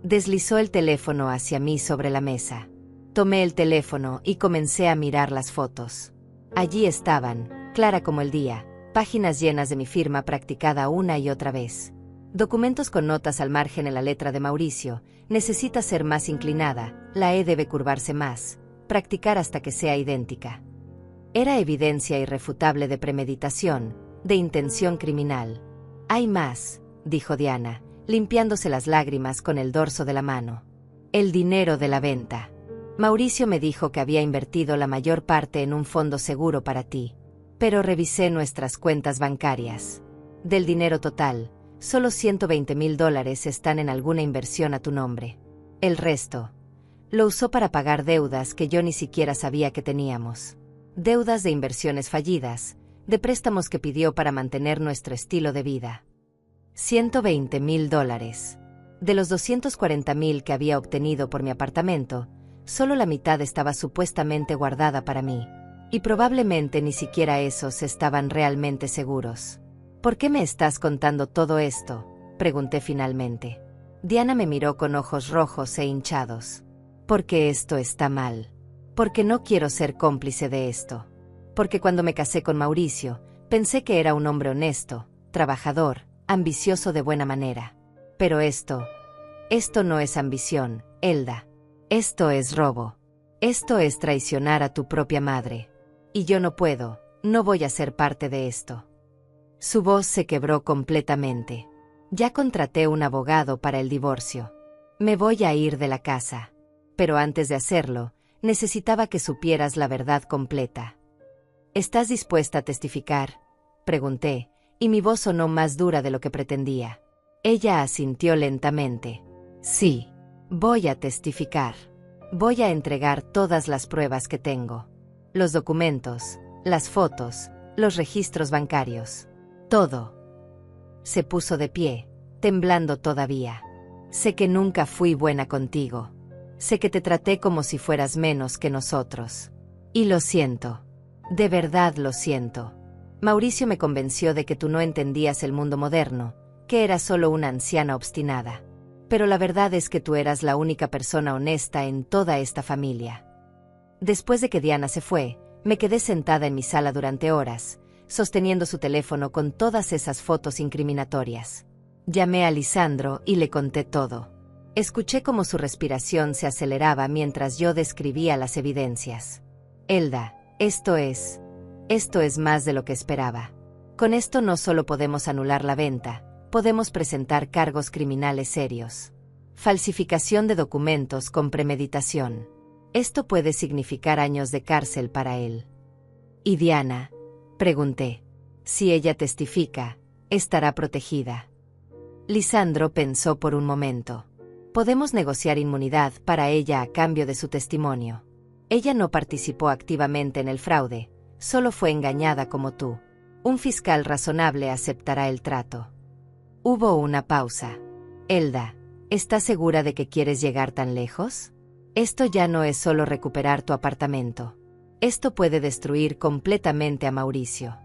S1: Deslizó el teléfono hacia mí sobre la mesa. Tomé el teléfono y comencé a mirar las fotos. Allí estaban, clara como el día, páginas llenas de mi firma practicada una y otra vez. Documentos con notas al margen en la letra de Mauricio: necesita ser más inclinada, la E debe curvarse más, practicar hasta que sea idéntica. Era evidencia irrefutable de premeditación, de intención criminal. Hay más, dijo Diana, limpiándose las lágrimas con el dorso de la mano. El dinero de la venta. Mauricio me dijo que había invertido la mayor parte en un fondo seguro para ti. Pero revisé nuestras cuentas bancarias. Del dinero total, solo $120,000 están en alguna inversión a tu nombre. El resto lo usó para pagar deudas que yo ni siquiera sabía que teníamos. Deudas de inversiones fallidas, de préstamos que pidió para mantener nuestro estilo de vida. $120,000. De los $240,000 que había obtenido por mi apartamento, solo la mitad estaba supuestamente guardada para mí. Y probablemente ni siquiera esos estaban realmente seguros. ¿Por qué me estás contando todo esto?, pregunté finalmente. Diana me miró con ojos rojos e hinchados. Porque esto está mal. Porque no quiero ser cómplice de esto. Porque cuando me casé con Mauricio, pensé que era un hombre honesto, trabajador, ambicioso de buena manera. Pero esto no es ambición, Elda. Esto es robo. Esto es traicionar a tu propia madre. Y yo no voy a ser parte de esto. Su voz se quebró completamente. Ya contraté un abogado para el divorcio. Me voy a ir de la casa. Pero antes de hacerlo, necesitaba que supieras la verdad completa. ¿Estás dispuesta a testificar?, pregunté, y mi voz sonó más dura de lo que pretendía. Ella asintió lentamente. Sí, voy a testificar. Voy a entregar todas las pruebas que tengo. Los documentos, las fotos, los registros bancarios. Todo. Se puso de pie, temblando todavía. Sé que nunca fui buena contigo. Sé que te traté como si fueras menos que nosotros. Y lo siento. De verdad lo siento. Mauricio me convenció de que tú no entendías el mundo moderno, que eras solo una anciana obstinada. Pero la verdad es que tú eras la única persona honesta en toda esta familia. Después de que Diana se fue, me quedé sentada en mi sala durante horas, sosteniendo su teléfono con todas esas fotos incriminatorias. Llamé a Lisandro y le conté todo. Escuché cómo su respiración se aceleraba mientras yo describía las evidencias. Elda, esto es más de lo que esperaba. Con esto no solo podemos anular la venta, podemos presentar cargos criminales serios. Falsificación de documentos con premeditación. Esto puede significar años de cárcel para él. ¿Y Diana?, pregunté. Si ella testifica, estará protegida. Lisandro pensó por un momento. Podemos negociar inmunidad para ella a cambio de su testimonio. Ella no participó activamente en el fraude, solo fue engañada como tú. Un fiscal razonable aceptará el trato. Hubo una pausa. Elda, ¿estás segura de que quieres llegar tan lejos? Esto ya no es solo recuperar tu apartamento. Esto puede destruir completamente a Mauricio.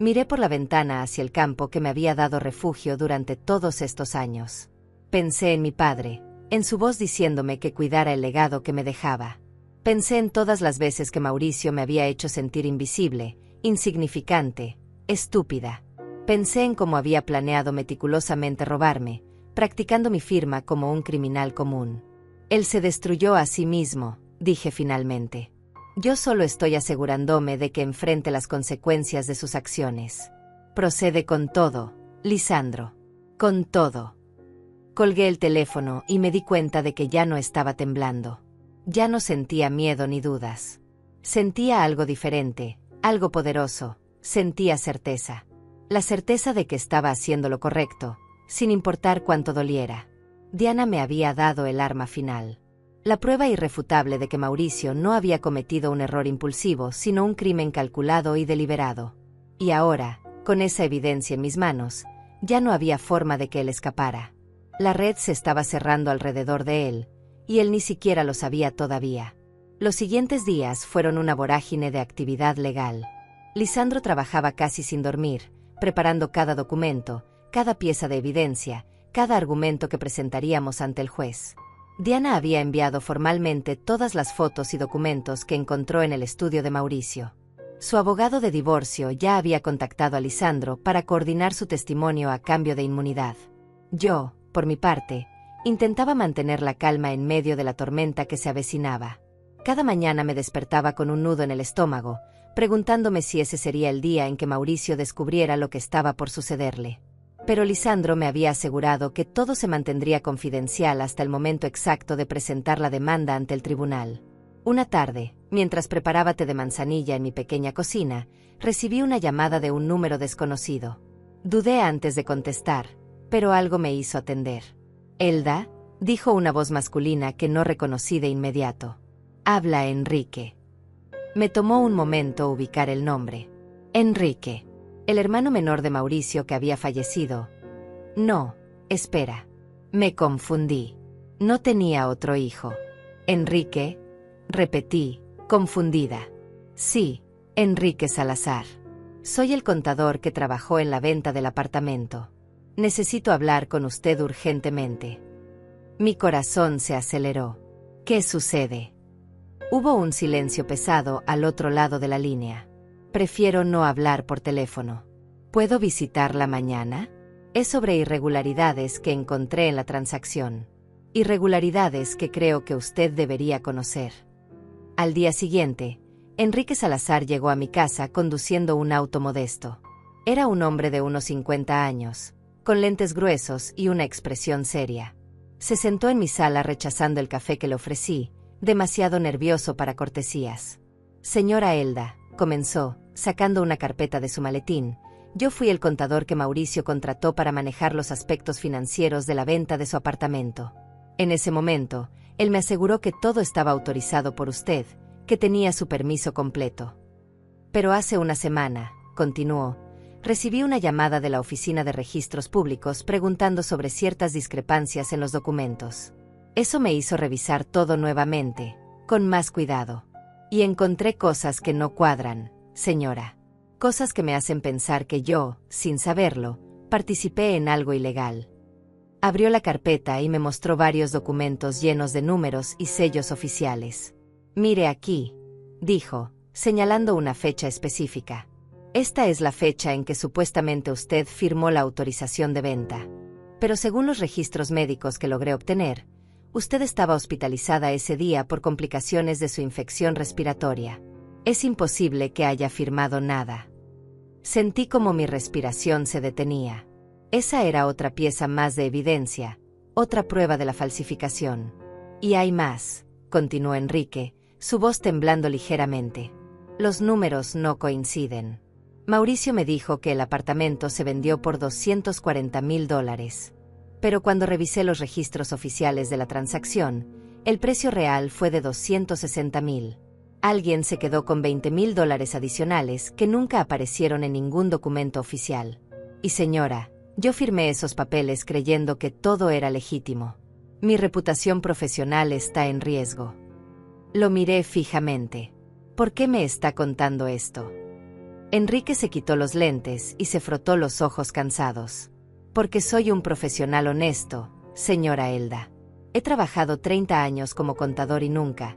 S1: Miré por la ventana hacia el campo que me había dado refugio durante todos estos años. Pensé en mi padre, en su voz diciéndome que cuidara el legado que me dejaba. Pensé en todas las veces que Mauricio me había hecho sentir invisible, insignificante, estúpida. Pensé en cómo había planeado meticulosamente robarme, practicando mi firma como un criminal común. Él se destruyó a sí mismo, dije finalmente. Yo solo estoy asegurándome de que enfrente las consecuencias de sus acciones. Procede con todo, Lisandro. Con todo. Colgué el teléfono y me di cuenta de que ya no estaba temblando. Ya no sentía miedo ni dudas. Sentía algo diferente, algo poderoso, sentía certeza. La certeza de que estaba haciendo lo correcto, sin importar cuánto doliera. Diana me había dado el arma final. La prueba irrefutable de que Mauricio no había cometido un error impulsivo, sino un crimen calculado y deliberado. Y ahora, con esa evidencia en mis manos, Ya no había forma de que él escapara. La red se estaba cerrando alrededor de él, y él ni siquiera lo sabía todavía. Los siguientes días fueron una vorágine de actividad legal. Lisandro trabajaba casi sin dormir, preparando cada documento, cada pieza de evidencia, cada argumento que presentaríamos ante el juez. Diana había enviado formalmente todas las fotos y documentos que encontró en el estudio de Mauricio. Su abogado de divorcio ya había contactado a Lisandro para coordinar su testimonio a cambio de inmunidad. Yo, por mi parte, intentaba mantener la calma en medio de la tormenta que se avecinaba. Cada mañana me despertaba con un nudo en el estómago, preguntándome si ese sería el día en que Mauricio descubriera lo que estaba por sucederle. Pero Lisandro me había asegurado que todo se mantendría confidencial hasta el momento exacto de presentar la demanda ante el tribunal. Una tarde, mientras preparaba té de manzanilla en mi pequeña cocina, recibí una llamada de un número desconocido. Dudé antes de contestar, pero algo me hizo atender. «Elda», dijo una voz masculina que no reconocí de inmediato. «Habla Enrique». Me tomó un momento ubicar el nombre. Enrique, el hermano menor de Mauricio que había fallecido. No, espera. Me confundí. No tenía otro hijo. Enrique, repetí, confundida. Sí, Enrique Salazar. Soy el contador que trabajó en la venta del apartamento. Necesito hablar con usted urgentemente. Mi corazón se aceleró. ¿Qué sucede? Hubo un silencio pesado al otro lado de la línea. Prefiero no hablar por teléfono. ¿Puedo visitarla mañana? Es sobre irregularidades que encontré en la transacción. Irregularidades que creo que usted debería conocer. Al día siguiente, Enrique Salazar llegó a mi casa conduciendo un auto modesto. Era un hombre de unos 50 años, con lentes gruesos y una expresión seria. Se sentó en mi sala rechazando el café que le ofrecí, demasiado nervioso para cortesías. «Señora Elda», comenzó, sacando una carpeta de su maletín, «yo fui el contador que Mauricio contrató para manejar los aspectos financieros de la venta de su apartamento. En ese momento, él me aseguró que todo estaba autorizado por usted, que tenía su permiso completo. Pero hace una semana», continuó, «recibí una llamada de la Oficina de Registros Públicos preguntando sobre ciertas discrepancias en los documentos. Eso me hizo revisar todo nuevamente, con más cuidado. Y encontré cosas que no cuadran, señora. Cosas que me hacen pensar que yo, sin saberlo, participé en algo ilegal». Abrió la carpeta y me mostró varios documentos llenos de números y sellos oficiales. «Mire aquí», dijo, señalando una fecha específica. «Esta es la fecha en que supuestamente usted firmó la autorización de venta. Pero según los registros médicos que logré obtener, usted estaba hospitalizada ese día por complicaciones de su infección respiratoria. Es imposible que haya firmado nada». Sentí como mi respiración se detenía. Esa era otra pieza más de evidencia, otra prueba de la falsificación. «Y hay más», continuó Enrique, su voz temblando ligeramente. «Los números no coinciden. Mauricio me dijo que el apartamento se vendió por $240,000. Pero cuando revisé los registros oficiales de la transacción, el precio real fue de $260,000. Alguien se quedó con $20,000 adicionales que nunca aparecieron en ningún documento oficial. Y señora, yo firmé esos papeles creyendo que todo era legítimo. Mi reputación profesional está en riesgo». Lo miré fijamente. «¿Por qué me está contando esto?». Enrique se quitó los lentes y se frotó los ojos cansados. «Porque soy un profesional honesto, señora Elda. He trabajado 30 años como contador y nunca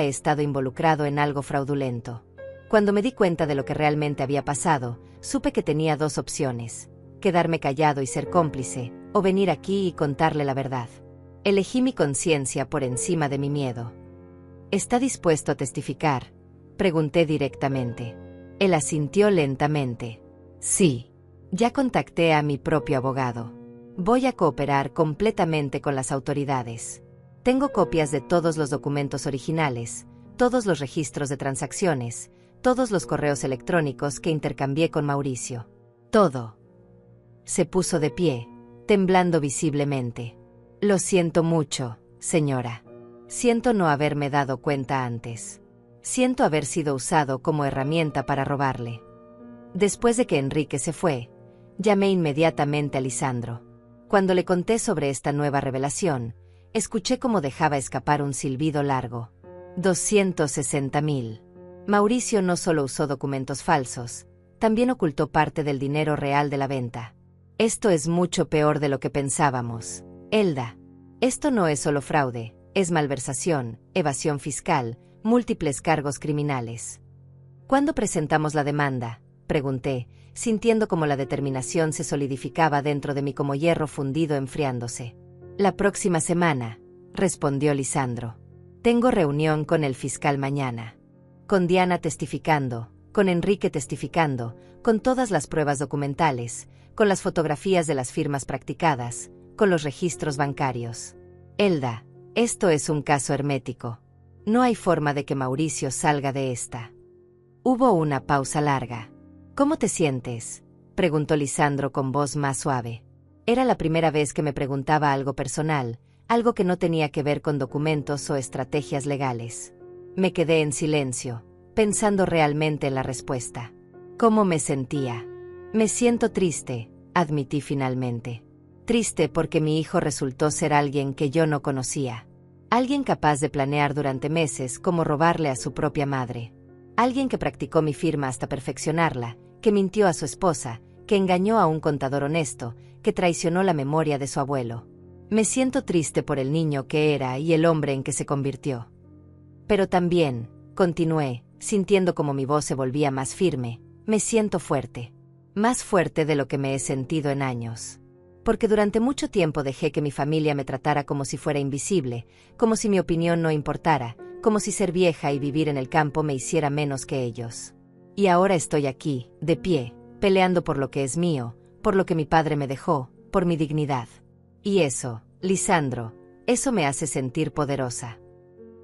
S1: he estado involucrado en algo fraudulento. Cuando me di cuenta de lo que realmente había pasado, supe que tenía dos opciones: quedarme callado y ser cómplice, o venir aquí y contarle la verdad. Elegí mi conciencia por encima de mi miedo». «¿Está dispuesto a testificar?», pregunté directamente. Él asintió lentamente. «Sí. Ya contacté a mi propio abogado. Voy a cooperar completamente con las autoridades. Tengo copias de todos los documentos originales, todos los registros de transacciones, todos los correos electrónicos que intercambié con Mauricio. Todo». Se puso de pie, temblando visiblemente. «Lo siento mucho, señora. Siento no haberme dado cuenta antes. Siento haber sido usado como herramienta para robarle». Después de que Enrique se fue, Llamé inmediatamente a Lisandro. Cuando le conté sobre esta nueva revelación, escuché cómo dejaba escapar un silbido largo. 260.000. Mauricio no solo usó documentos falsos, también ocultó parte del dinero real de la venta. Esto es mucho peor de lo que pensábamos, Elda. Esto no es solo fraude, es malversación, evasión fiscal, múltiples cargos criminales. ¿Cuándo presentamos la demanda?, pregunté, sintiendo como la determinación se solidificaba dentro de mí como hierro fundido enfriándose. La próxima semana, respondió Lisandro. Tengo reunión con el fiscal mañana. Con Diana testificando, con Enrique testificando, con todas las pruebas documentales, con las fotografías de las firmas practicadas, con los registros bancarios. Elda, esto es un caso hermético. No hay forma de que Mauricio salga de esta. Hubo una pausa larga. ¿Cómo te sientes?, preguntó Lisandro con voz más suave. Era la primera vez que me preguntaba algo personal, algo que no tenía que ver con documentos o estrategias legales. Me quedé en silencio, pensando realmente en la respuesta. ¿Cómo me sentía? Me siento triste, admití finalmente. Triste porque mi hijo resultó ser alguien que yo no conocía. Alguien capaz de planear durante meses cómo robarle a su propia madre. Alguien que practicó mi firma hasta perfeccionarla, que mintió a su esposa, que engañó a un contador honesto, que traicionó la memoria de su abuelo. Me siento triste por el niño que era y el hombre en que se convirtió. Pero también, continué, sintiendo como mi voz se volvía más firme, me siento fuerte. Más fuerte de lo que me he sentido en años. Porque durante mucho tiempo dejé que mi familia me tratara como si fuera invisible, como si mi opinión no importara, como si ser vieja y vivir en el campo me hiciera menos que ellos. Y ahora estoy aquí, de pie, peleando por lo que es mío, por lo que mi padre me dejó, por mi dignidad. Y eso, Lisandro, eso me hace sentir poderosa.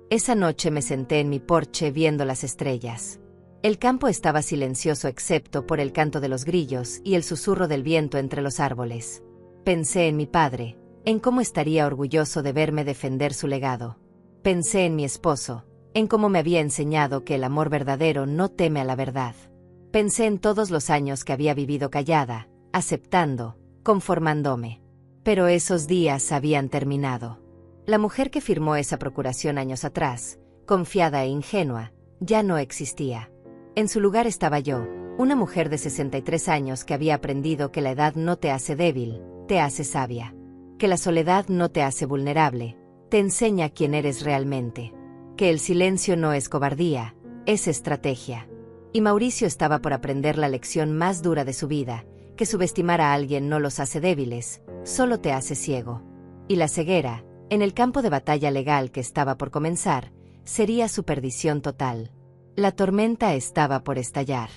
S1: Esa noche me senté en mi porche viendo las estrellas. El campo estaba silencioso excepto por el canto de los grillos y el susurro del viento entre los árboles. Pensé en mi padre, en cómo estaría orgulloso de verme defender su legado. Pensé en mi esposo, en cómo me había enseñado que el amor verdadero no teme a la verdad. Pensé en todos los años que había vivido callada, aceptando, conformándome. Pero esos días habían terminado. La mujer que firmó esa procuración años atrás, confiada e ingenua, ya no existía. En su lugar estaba yo, una mujer de 63 años que había aprendido que la edad no te hace débil, te hace sabia. Que la soledad no te hace vulnerable, te enseña quién eres realmente. Que el silencio no es cobardía, es estrategia. Y Mauricio estaba por aprender la lección más dura de su vida, que subestimar a alguien no los hace débiles, solo te hace ciego. Y la ceguera, en el campo de batalla legal que estaba por comenzar, sería su perdición total. La tormenta estaba por estallar.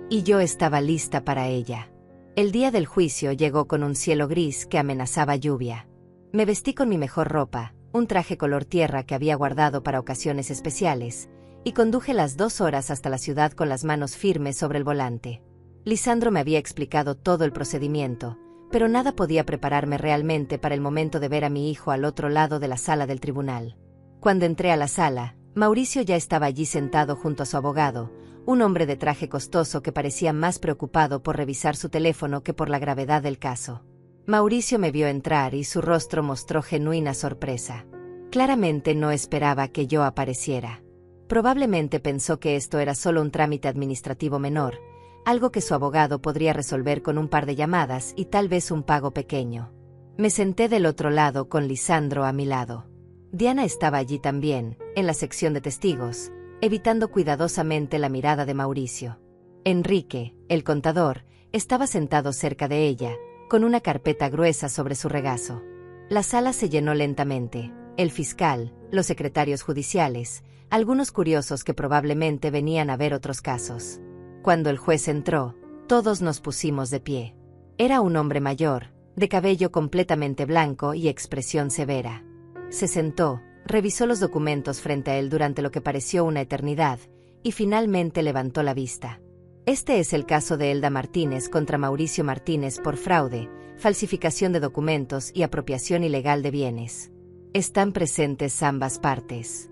S1: Y yo estaba lista para ella. El día del juicio llegó con un cielo gris que amenazaba lluvia. Me vestí con mi mejor ropa, un traje color tierra que había guardado para ocasiones especiales, y conduje las 2 horas hasta la ciudad con las manos firmes sobre el volante. Lisandro me había explicado todo el procedimiento, pero nada podía prepararme realmente para el momento de ver a mi hijo al otro lado de la sala del tribunal. Cuando entré a la sala, Mauricio ya estaba allí sentado junto a su abogado, un hombre de traje costoso que parecía más preocupado por revisar su teléfono que por la gravedad del caso. Mauricio me vio entrar y su rostro mostró genuina sorpresa. Claramente no esperaba que yo apareciera. Probablemente pensó que esto era solo un trámite administrativo menor, algo que su abogado podría resolver con un par de llamadas y tal vez un pago pequeño. Me senté del otro lado con Lisandro a mi lado. Diana estaba allí también, en la sección de testigos, evitando cuidadosamente la mirada de Mauricio. Enrique, el contador, estaba sentado cerca de ella, con una carpeta gruesa sobre su regazo. La sala se llenó lentamente, el fiscal, los secretarios judiciales, algunos curiosos que probablemente venían a ver otros casos. Cuando el juez entró, todos nos pusimos de pie. Era un hombre mayor, de cabello completamente blanco y expresión severa. Se sentó, revisó los documentos frente a él durante lo que pareció una eternidad, y finalmente levantó la vista. Este es el caso de Elda Martínez contra Mauricio Martínez por fraude, falsificación de documentos y apropiación ilegal de bienes. Están presentes ambas partes.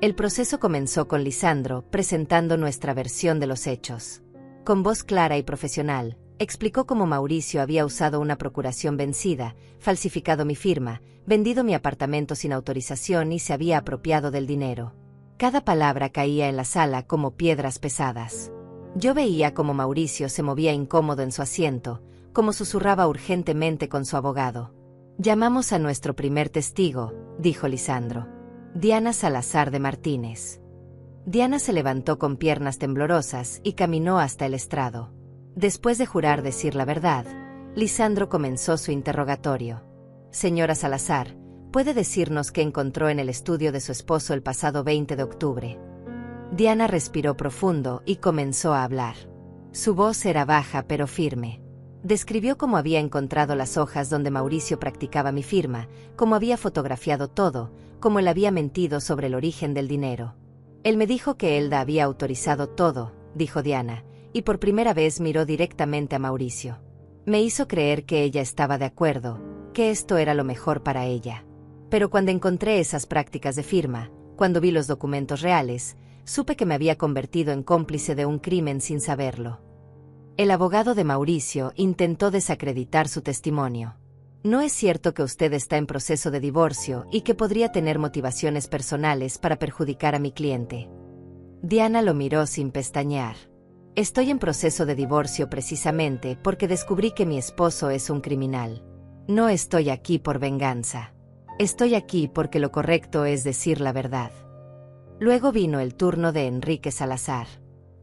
S1: El proceso comenzó con Lisandro presentando nuestra versión de los hechos. Con voz clara y profesional, Explicó cómo Mauricio había usado una procuración vencida, falsificado mi firma, vendido mi apartamento sin autorización y se había apropiado del dinero. Cada palabra caía en la sala como piedras pesadas. Yo veía cómo Mauricio se movía incómodo en su asiento, cómo susurraba urgentemente con su abogado. «Llamamos a nuestro primer testigo», dijo Lisandro. «Diana Salazar de Martínez». Diana se levantó con piernas temblorosas y caminó hasta el estrado. Después de jurar decir la verdad, Lisandro comenzó su interrogatorio. «Señora Salazar, ¿puede decirnos qué encontró en el estudio de su esposo el pasado 20 de octubre?» Diana respiró profundo y comenzó a hablar. Su voz era baja pero firme. Describió cómo había encontrado las hojas donde Mauricio practicaba mi firma, cómo había fotografiado todo, cómo él había mentido sobre el origen del dinero. «Él me dijo que Elda había autorizado todo», dijo Diana, y por primera vez miró directamente a Mauricio. «Me hizo creer que ella estaba de acuerdo, que esto era lo mejor para ella. Pero cuando encontré esas prácticas de firma, cuando vi los documentos reales, supe que me había convertido en cómplice de un crimen sin saberlo». El abogado de Mauricio intentó desacreditar su testimonio. «No es cierto que usted está en proceso de divorcio y que podría tener motivaciones personales para perjudicar a mi cliente». Diana lo miró sin pestañear. «Estoy en proceso de divorcio precisamente porque descubrí que mi esposo es un criminal. No estoy aquí por venganza. Estoy aquí porque lo correcto es decir la verdad». Luego vino el turno de Enrique Salazar.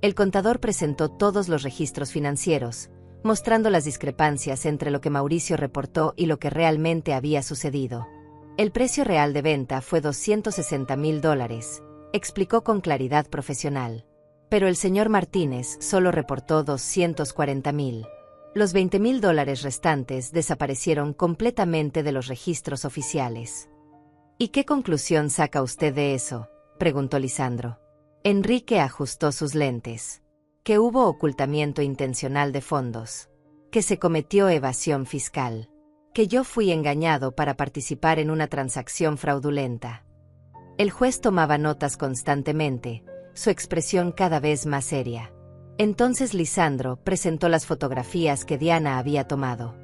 S1: El contador presentó todos los registros financieros, mostrando las discrepancias entre lo que Mauricio reportó y lo que realmente había sucedido. «El precio real de venta fue $260,000, explicó con claridad profesional. Pero el señor Martínez solo reportó $240,000. Los $20,000 restantes desaparecieron completamente de los registros oficiales». «¿Y qué conclusión saca usted de eso?», preguntó Lisandro. Enrique ajustó sus lentes. «Que hubo ocultamiento intencional de fondos. Que se cometió evasión fiscal. Que yo fui engañado para participar en una transacción fraudulenta». El juez tomaba notas constantemente, su expresión cada vez más seria. Entonces Lisandro presentó las fotografías que Diana había tomado.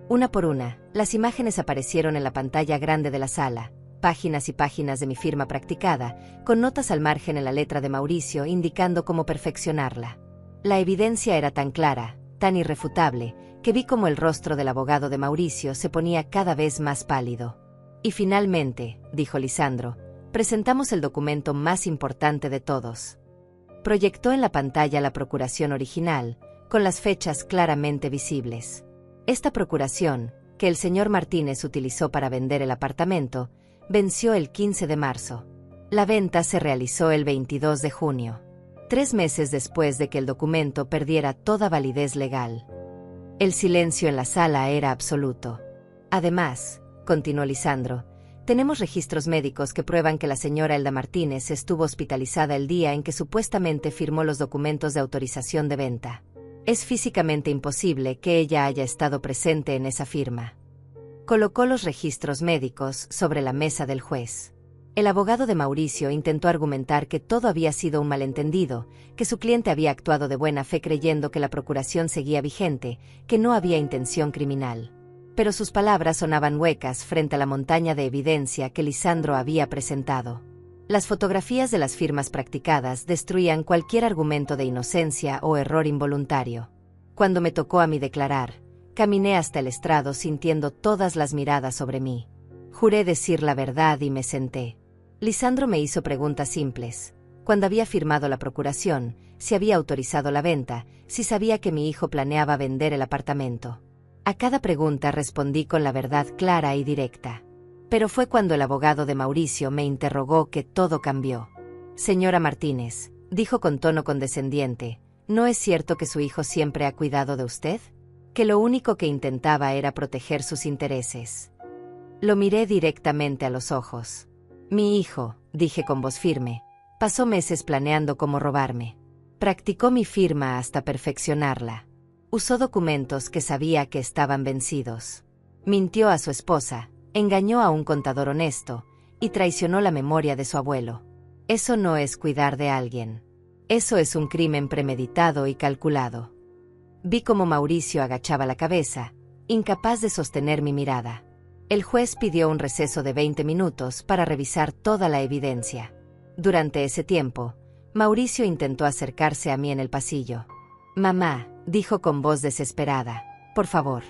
S1: Una por una, las imágenes aparecieron en la pantalla grande de la sala, páginas y páginas de mi firma practicada, con notas al margen en la letra de Mauricio indicando cómo perfeccionarla. La evidencia era tan clara, tan irrefutable, que vi cómo el rostro del abogado de Mauricio se ponía cada vez más pálido. «Y finalmente», dijo Lisandro, «presentamos el documento más importante de todos». Proyectó en la pantalla la procuración original, con las fechas claramente visibles. Esta procuración, que el señor Martínez utilizó para vender el apartamento, venció el 15 de marzo. La venta se realizó el 22 de junio, 3 meses después de que el documento perdiera toda validez legal. El silencio en la sala era absoluto. «Además», continuó Lisandro, «tenemos registros médicos que prueban que la señora Elda Martínez estuvo hospitalizada el día en que supuestamente firmó los documentos de autorización de venta. Es físicamente imposible que ella haya estado presente en esa firma». Colocó los registros médicos sobre la mesa del juez. El abogado de Mauricio intentó argumentar que todo había sido un malentendido, que su cliente había actuado de buena fe creyendo que la procuración seguía vigente, que no había intención criminal. Pero sus palabras sonaban huecas frente a la montaña de evidencia que Lisandro había presentado. Las fotografías de las firmas practicadas destruían cualquier argumento de inocencia o error involuntario. Cuando me tocó a mí declarar, caminé hasta el estrado sintiendo todas las miradas sobre mí. Juré decir la verdad y me senté. Lisandro me hizo preguntas simples. Cuando había firmado la procuración, si había autorizado la venta, si sabía que mi hijo planeaba vender el apartamento. A cada pregunta respondí con la verdad clara y directa. Pero fue cuando el abogado de Mauricio me interrogó que todo cambió. «Señora Martínez», dijo con tono condescendiente, «¿no es cierto que su hijo siempre ha cuidado de usted? Que lo único que intentaba era proteger sus intereses». Lo miré directamente a los ojos. «Mi hijo», dije con voz firme, «pasó meses planeando cómo robarme. Practicó mi firma hasta perfeccionarla. Usó documentos que sabía que estaban vencidos. Mintió a su esposa, engañó a un contador honesto y traicionó la memoria de su abuelo. Eso no es cuidar de alguien. Eso es un crimen premeditado y calculado». Vi cómo Mauricio agachaba la cabeza, incapaz de sostener mi mirada. El juez pidió un receso de 20 minutos para revisar toda la evidencia. Durante ese tiempo, Mauricio intentó acercarse a mí en el pasillo. «Mamá», dijo con voz desesperada, «por favor.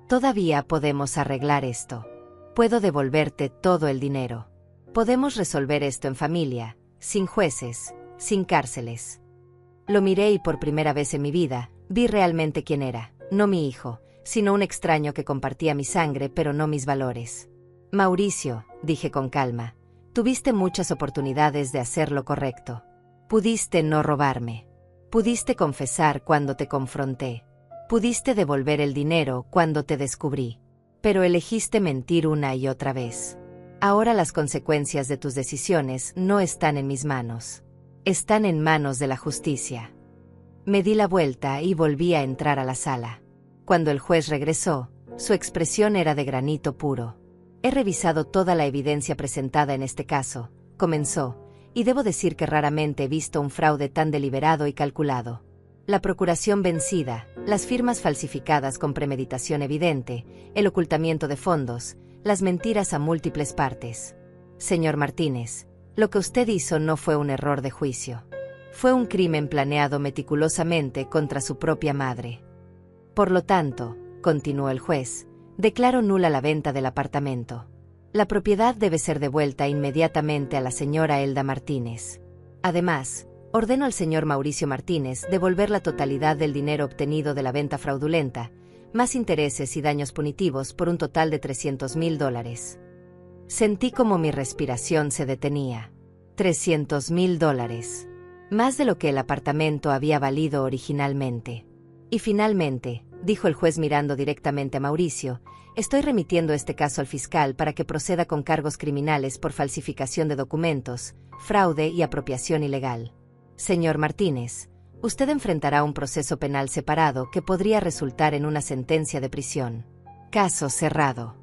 S1: Todavía podemos arreglar esto. Puedo devolverte todo el dinero. Podemos resolver esto en familia, sin jueces, sin cárceles». Lo miré y por primera vez en mi vida, vi realmente quién era, no mi hijo, sino un extraño que compartía mi sangre pero no mis valores. «Mauricio», dije con calma, «tuviste muchas oportunidades de hacer lo correcto. Pudiste no robarme. Pudiste confesar cuando te confronté. Pudiste devolver el dinero cuando te descubrí. Pero elegiste mentir una y otra vez. Ahora las consecuencias de tus decisiones no están en mis manos. Están en manos de la justicia». Me di la vuelta y volví a entrar a la sala. Cuando el juez regresó, su expresión era de granito puro. «He revisado toda la evidencia presentada en este caso», comenzó, «y debo decir que raramente he visto un fraude tan deliberado y calculado. La procuración vencida, las firmas falsificadas con premeditación evidente, el ocultamiento de fondos, las mentiras a múltiples partes. Señor Martínez, lo que usted hizo no fue un error de juicio. Fue un crimen planeado meticulosamente contra su propia madre. Por lo tanto», continuó el juez, «declaro nula la venta del apartamento. La propiedad debe ser devuelta inmediatamente a la señora Elda Martínez. Además, ordeno al señor Mauricio Martínez devolver la totalidad del dinero obtenido de la venta fraudulenta, más intereses y daños punitivos por un total de $300.000. Sentí como mi respiración se detenía. $300.000. Más de lo que el apartamento había valido originalmente. «Y finalmente», dijo el juez mirando directamente a Mauricio, «estoy remitiendo este caso al fiscal para que proceda con cargos criminales por falsificación de documentos, fraude y apropiación ilegal. Señor Martínez, usted enfrentará un proceso penal separado que podría resultar en una sentencia de prisión. Caso cerrado».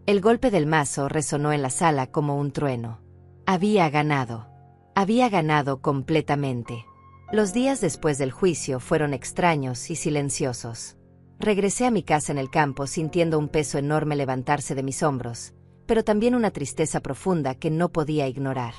S1: El golpe del mazo resonó en la sala como un trueno. Había ganado. Había ganado completamente. Los días después del juicio fueron extraños y silenciosos. Regresé a mi casa en el campo sintiendo un peso enorme levantarse de mis hombros, pero también una tristeza profunda que no podía ignorar.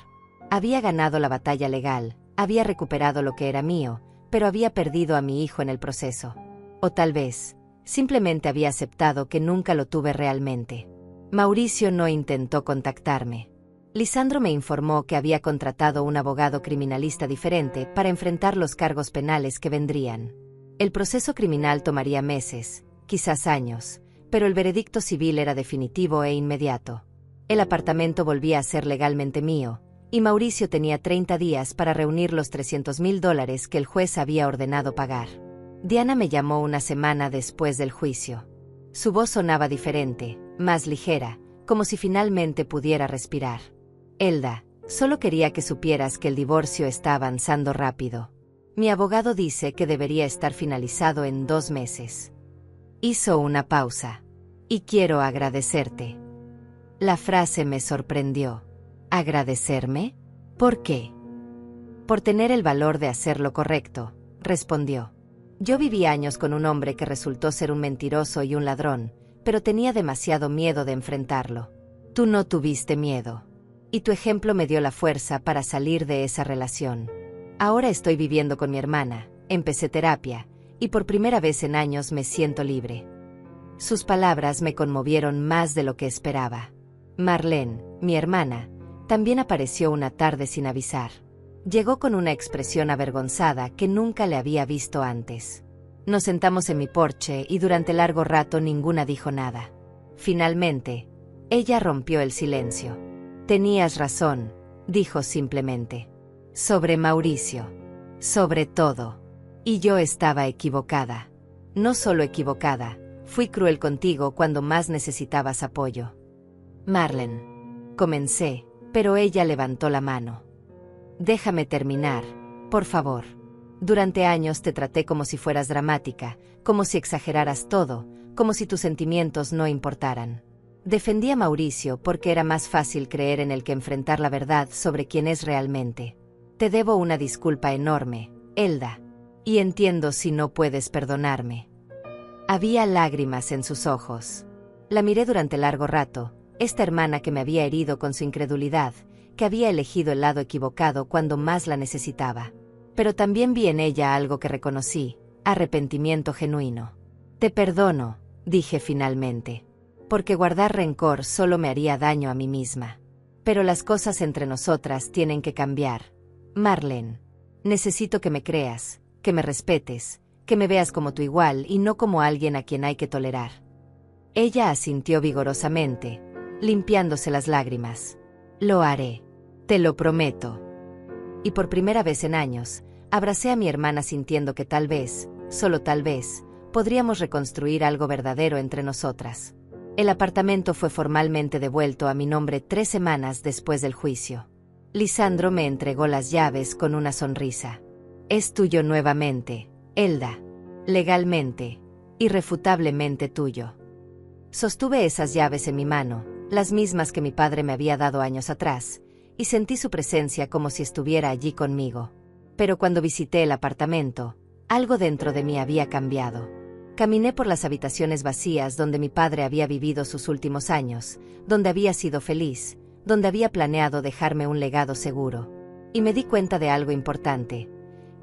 S1: Había ganado la batalla legal, había recuperado lo que era mío, pero había perdido a mi hijo en el proceso. O tal vez, simplemente había aceptado que nunca lo tuve realmente. Mauricio no intentó contactarme. Lisandro me informó que había contratado un abogado criminalista diferente para enfrentar los cargos penales que vendrían. El proceso criminal tomaría meses, quizás años, pero el veredicto civil era definitivo e inmediato. El apartamento volvía a ser legalmente mío, y Mauricio tenía 30 días para reunir los $300.000 que el juez había ordenado pagar. Diana me llamó una semana después del juicio. Su voz sonaba diferente, más ligera, como si finalmente pudiera respirar. «Elda, solo quería que supieras que el divorcio está avanzando rápido. Mi abogado dice que debería estar finalizado en 2 meses». Hizo una pausa. «Y quiero agradecerte». La frase me sorprendió. «¿Agradecerme? ¿Por qué?» «Por tener el valor de hacer lo correcto», respondió. «Yo viví años con un hombre que resultó ser un mentiroso y un ladrón, pero tenía demasiado miedo de enfrentarlo. Tú no tuviste miedo. Y tu ejemplo me dio la fuerza para salir de esa relación. Ahora estoy viviendo con mi hermana, empecé terapia, y por primera vez en años me siento libre». Sus palabras me conmovieron más de lo que esperaba. Marlene, mi hermana, también apareció una tarde sin avisar. Llegó con una expresión avergonzada que nunca le había visto antes. Nos sentamos en mi porche y durante largo rato ninguna dijo nada. Finalmente, ella rompió el silencio. «Tenías razón», dijo simplemente. «Sobre Mauricio. Sobre todo. Y yo estaba equivocada. No solo equivocada, fui cruel contigo cuando más necesitabas apoyo». «Marlene», comencé, pero ella levantó la mano. «Déjame terminar, por favor. Durante años te traté como si fueras dramática, como si exageraras todo, como si tus sentimientos no importaran. Defendí a Mauricio porque era más fácil creer en él que enfrentar la verdad sobre quién es realmente. Te debo una disculpa enorme, Elda. Y entiendo si no puedes perdonarme. Había lágrimas en sus ojos. La miré durante largo rato, esta hermana que me había herido con su incredulidad, que había elegido el lado equivocado cuando más la necesitaba. Pero también vi en ella algo que reconocí, arrepentimiento genuino. Te perdono, dije finalmente. Porque guardar rencor solo me haría daño a mí misma. Pero las cosas entre nosotras tienen que cambiar. Marlene, necesito que me creas, que me respetes, que me veas como tu igual y no como alguien a quien hay que tolerar. Ella asintió vigorosamente, limpiándose las lágrimas. Lo haré. Te lo prometo. Y por primera vez en años, abracé a mi hermana sintiendo que tal vez, solo tal vez, podríamos reconstruir algo verdadero entre nosotras. El apartamento fue formalmente devuelto a mi nombre 3 semanas después del juicio. Lisandro me entregó las llaves con una sonrisa. Es tuyo nuevamente, Elda. Legalmente, irrefutablemente tuyo. Sostuve esas llaves en mi mano, las mismas que mi padre me había dado años atrás, y sentí su presencia como si estuviera allí conmigo. Pero cuando visité el apartamento, algo dentro de mí había cambiado. Caminé por las habitaciones vacías donde mi padre había vivido sus últimos años, donde había sido feliz, donde había planeado dejarme un legado seguro. Y me di cuenta de algo importante.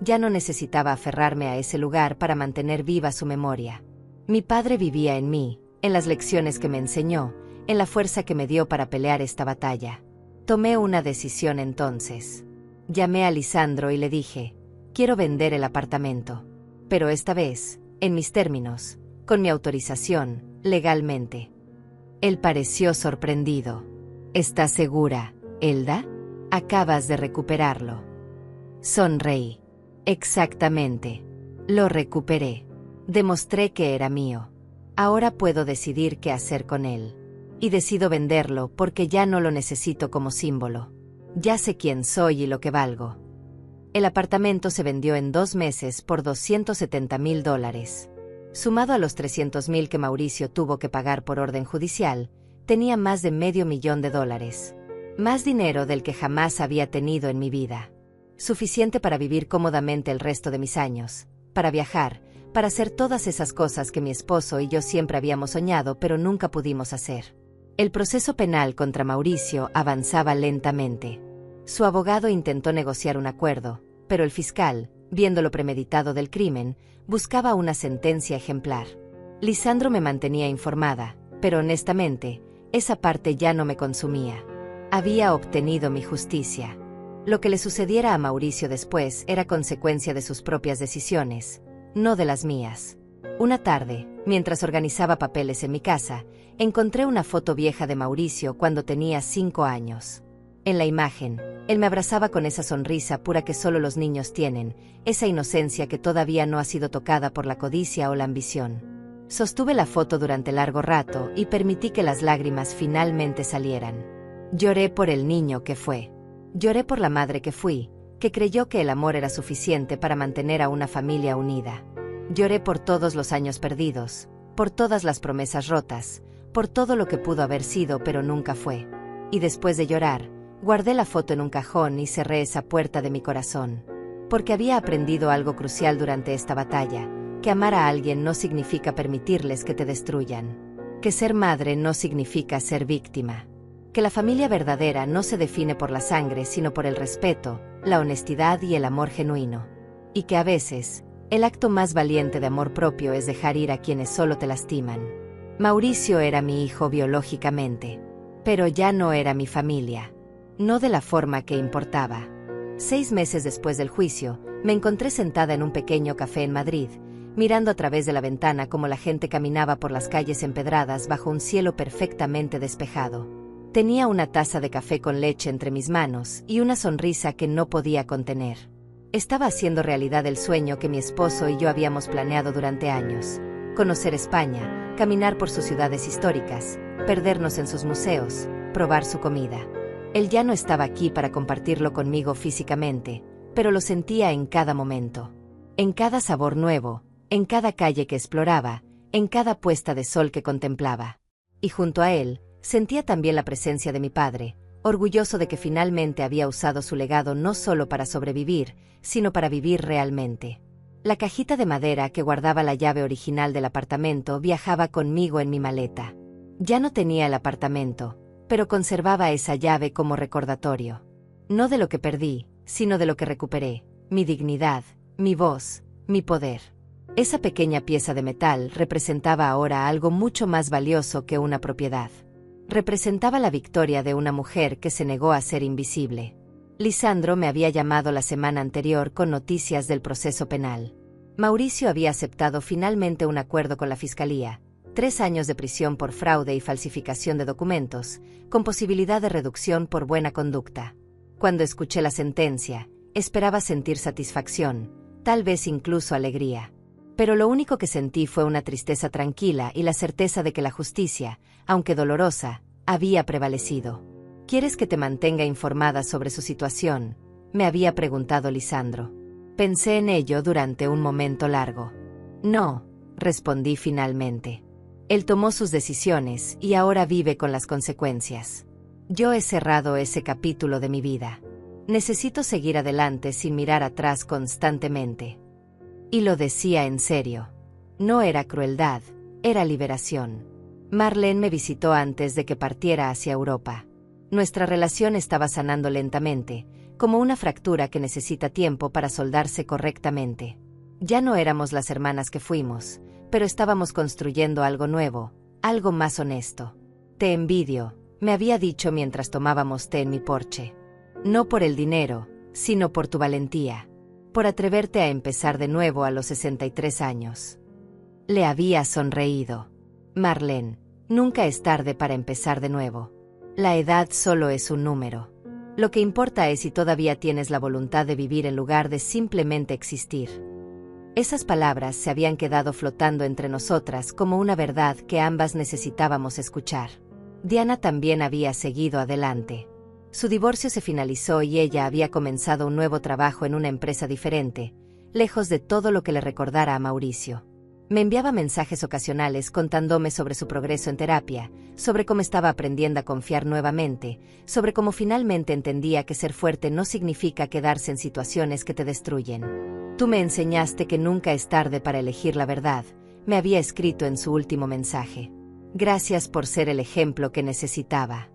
S1: Ya no necesitaba aferrarme a ese lugar para mantener viva su memoria. Mi padre vivía en mí, en las lecciones que me enseñó, en la fuerza que me dio para pelear esta batalla. Tomé una decisión entonces. Llamé a Lisandro y le dije, quiero vender el apartamento. Pero esta vez, en mis términos, con mi autorización, legalmente. Él pareció sorprendido. ¿Estás segura, Elda? Acabas de recuperarlo. Sonreí. Exactamente. Lo recuperé. Demostré que era mío. Ahora puedo decidir qué hacer con él. Y decido venderlo porque ya no lo necesito como símbolo. Ya sé quién soy y lo que valgo. El apartamento se vendió en 2 meses por $270,000. Sumado a los $300,000 que Mauricio tuvo que pagar por orden judicial, tenía más de $500,000. Más dinero del que jamás había tenido en mi vida. Suficiente para vivir cómodamente el resto de mis años, para viajar, para hacer todas esas cosas que mi esposo y yo siempre habíamos soñado pero nunca pudimos hacer. El proceso penal contra Mauricio avanzaba lentamente. Su abogado intentó negociar un acuerdo, pero el fiscal, viendo lo premeditado del crimen, buscaba una sentencia ejemplar. Lisandro me mantenía informada, pero honestamente, esa parte ya no me consumía. Había obtenido mi justicia. Lo que le sucediera a Mauricio después era consecuencia de sus propias decisiones, no de las mías. Una tarde, mientras organizaba papeles en mi casa, encontré una foto vieja de Mauricio cuando tenía 5 años. En la imagen, él me abrazaba con esa sonrisa pura que solo los niños tienen, esa inocencia que todavía no ha sido tocada por la codicia o la ambición. Sostuve la foto durante largo rato y permití que las lágrimas finalmente salieran. Lloré por el niño que fue. Lloré por la madre que fui, que creyó que el amor era suficiente para mantener a una familia unida. Lloré por todos los años perdidos, por todas las promesas rotas, por todo lo que pudo haber sido pero nunca fue. Y después de llorar, guardé la foto en un cajón y cerré esa puerta de mi corazón. Porque había aprendido algo crucial durante esta batalla, que amar a alguien no significa permitirles que te destruyan. Que ser madre no significa ser víctima. Que la familia verdadera no se define por la sangre sino por el respeto, la honestidad y el amor genuino. Y que a veces, el acto más valiente de amor propio es dejar ir a quienes solo te lastiman. Mauricio era mi hijo biológicamente, pero ya no era mi familia. No de la forma que importaba. 6 meses después del juicio, me encontré sentada en un pequeño café en Madrid, mirando a través de la ventana cómo la gente caminaba por las calles empedradas bajo un cielo perfectamente despejado. Tenía una taza de café con leche entre mis manos y una sonrisa que no podía contener. Estaba haciendo realidad el sueño que mi esposo y yo habíamos planeado durante años. Conocer España, caminar por sus ciudades históricas, perdernos en sus museos, probar su comida. Él ya no estaba aquí para compartirlo conmigo físicamente, pero lo sentía en cada momento. En cada sabor nuevo, en cada calle que exploraba, en cada puesta de sol que contemplaba. Y junto a él, sentía también la presencia de mi padre, orgulloso de que finalmente había usado su legado no solo para sobrevivir, sino para vivir realmente. La cajita de madera que guardaba la llave original del apartamento viajaba conmigo en mi maleta. Ya no tenía el apartamento, pero conservaba esa llave como recordatorio. No de lo que perdí, sino de lo que recuperé: mi dignidad, mi voz, mi poder. Esa pequeña pieza de metal representaba ahora algo mucho más valioso que una propiedad. Representaba la victoria de una mujer que se negó a ser invisible. Lisandro me había llamado la semana anterior con noticias del proceso penal. Mauricio había aceptado finalmente un acuerdo con la fiscalía: 3 años de prisión por fraude y falsificación de documentos, con posibilidad de reducción por buena conducta. Cuando escuché la sentencia, esperaba sentir satisfacción, tal vez incluso alegría. Pero lo único que sentí fue una tristeza tranquila y la certeza de que la justicia, aunque dolorosa, había prevalecido. ¿Quieres que te mantenga informada sobre su situación?, me había preguntado Lisandro. Pensé en ello durante un momento largo. No, respondí finalmente. Él tomó sus decisiones y ahora vive con las consecuencias. Yo he cerrado ese capítulo de mi vida. Necesito seguir adelante sin mirar atrás constantemente. Y lo decía en serio. No era crueldad, era liberación. Marlene me visitó antes de que partiera hacia Europa. Nuestra relación estaba sanando lentamente, como una fractura que necesita tiempo para soldarse correctamente. Ya no éramos las hermanas que fuimos, pero estábamos construyendo algo nuevo, algo más honesto. Te envidio, me había dicho mientras tomábamos té en mi porche. No por el dinero, sino por tu valentía. Por atreverte a empezar de nuevo a los 63 años. Le había sonreído. Marlene, nunca es tarde para empezar de nuevo. La edad solo es un número. Lo que importa es si todavía tienes la voluntad de vivir en lugar de simplemente existir. Esas palabras se habían quedado flotando entre nosotras como una verdad que ambas necesitábamos escuchar. Diana también había seguido adelante. Su divorcio se finalizó y ella había comenzado un nuevo trabajo en una empresa diferente, lejos de todo lo que le recordara a Mauricio. Me enviaba mensajes ocasionales contándome sobre su progreso en terapia, sobre cómo estaba aprendiendo a confiar nuevamente, sobre cómo finalmente entendía que ser fuerte no significa quedarse en situaciones que te destruyen. Tú me enseñaste que nunca es tarde para elegir la verdad, me había escrito en su último mensaje. Gracias por ser el ejemplo que necesitaba.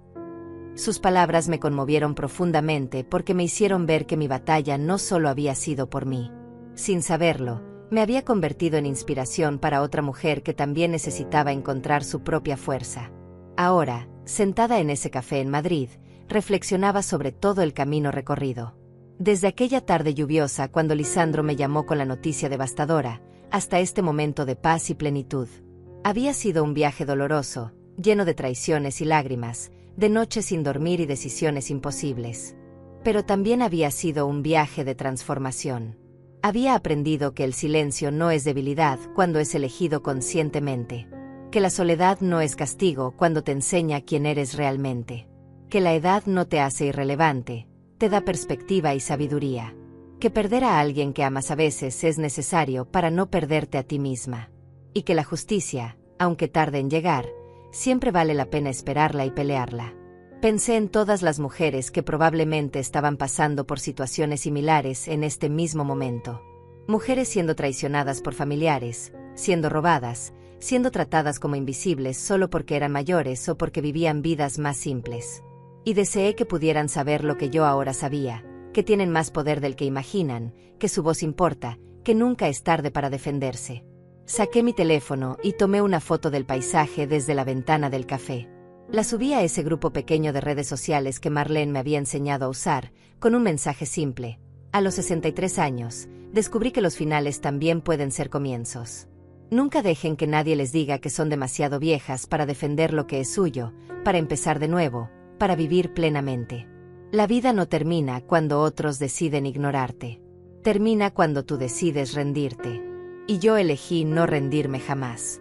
S1: Sus palabras me conmovieron profundamente porque me hicieron ver que mi batalla no solo había sido por mí. Sin saberlo, me había convertido en inspiración para otra mujer que también necesitaba encontrar su propia fuerza. Ahora, sentada en ese café en Madrid, reflexionaba sobre todo el camino recorrido. Desde aquella tarde lluviosa cuando Lisandro me llamó con la noticia devastadora, hasta este momento de paz y plenitud. Había sido un viaje doloroso, lleno de traiciones y lágrimas, de noches sin dormir y decisiones imposibles. Pero también había sido un viaje de transformación. Había aprendido que el silencio no es debilidad cuando es elegido conscientemente. Que la soledad no es castigo cuando te enseña quién eres realmente. Que la edad no te hace irrelevante, te da perspectiva y sabiduría. Que perder a alguien que amas a veces es necesario para no perderte a ti misma. Y que la justicia, aunque tarde en llegar, siempre vale la pena esperarla y pelearla. Pensé en todas las mujeres que probablemente estaban pasando por situaciones similares en este mismo momento. Mujeres siendo traicionadas por familiares, siendo robadas, siendo tratadas como invisibles solo porque eran mayores o porque vivían vidas más simples. Y deseé que pudieran saber lo que yo ahora sabía, que tienen más poder del que imaginan, que su voz importa, que nunca es tarde para defenderse. Saqué mi teléfono y tomé una foto del paisaje desde la ventana del café. La subí a ese grupo pequeño de redes sociales que Marlene me había enseñado a usar, con un mensaje simple. A los 63 años, descubrí que los finales también pueden ser comienzos. Nunca dejen que nadie les diga que son demasiado viejas para defender lo que es suyo, para empezar de nuevo, para vivir plenamente. La vida no termina cuando otros deciden ignorarte. Termina cuando tú decides rendirte. Y yo elegí no rendirme jamás.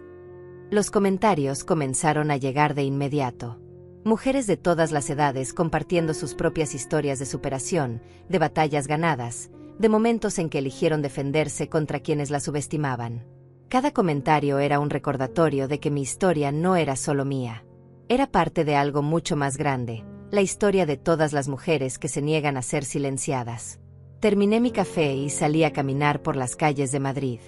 S1: Los comentarios comenzaron a llegar de inmediato. Mujeres de todas las edades compartiendo sus propias historias de superación, de batallas ganadas, de momentos en que eligieron defenderse contra quienes la subestimaban. Cada comentario era un recordatorio de que mi historia no era solo mía. Era parte de algo mucho más grande, la historia de todas las mujeres que se niegan a ser silenciadas. Terminé mi café y salí a caminar por las calles de Madrid.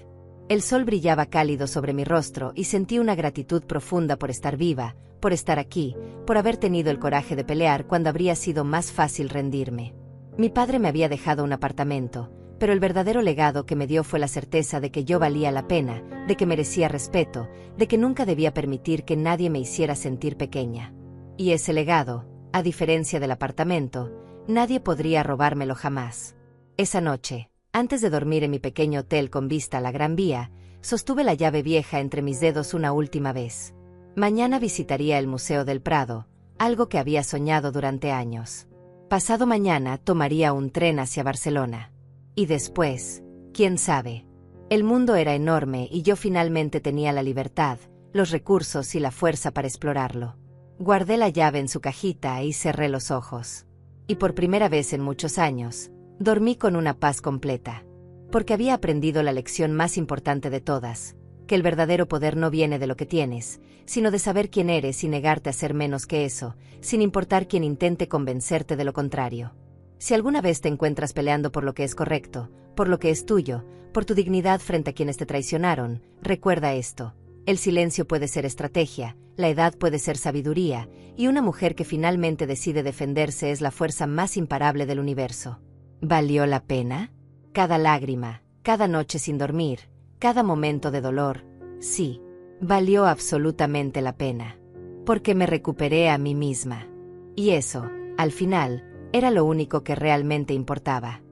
S1: El sol brillaba cálido sobre mi rostro y sentí una gratitud profunda por estar viva, por estar aquí, por haber tenido el coraje de pelear cuando habría sido más fácil rendirme. Mi padre me había dejado un apartamento, pero el verdadero legado que me dio fue la certeza de que yo valía la pena, de que merecía respeto, de que nunca debía permitir que nadie me hiciera sentir pequeña. Y ese legado, a diferencia del apartamento, nadie podría robármelo jamás. Esa noche, antes de dormir en mi pequeño hotel con vista a la Gran Vía, sostuve la llave vieja entre mis dedos una última vez. Mañana visitaría el Museo del Prado, algo que había soñado durante años. Pasado mañana tomaría un tren hacia Barcelona. Y después, quién sabe. El mundo era enorme y yo finalmente tenía la libertad, los recursos y la fuerza para explorarlo. Guardé la llave en su cajita y cerré los ojos. Y por primera vez en muchos años, dormí con una paz completa. Porque había aprendido la lección más importante de todas, que el verdadero poder no viene de lo que tienes, sino de saber quién eres y negarte a ser menos que eso, sin importar quién intente convencerte de lo contrario. Si alguna vez te encuentras peleando por lo que es correcto, por lo que es tuyo, por tu dignidad frente a quienes te traicionaron, recuerda esto: el silencio puede ser estrategia, la edad puede ser sabiduría, y una mujer que finalmente decide defenderse es la fuerza más imparable del universo. ¿Valió la pena? Cada lágrima, cada noche sin dormir, cada momento de dolor, sí, valió absolutamente la pena. Porque me recuperé a mí misma. Y eso, al final, era lo único que realmente importaba.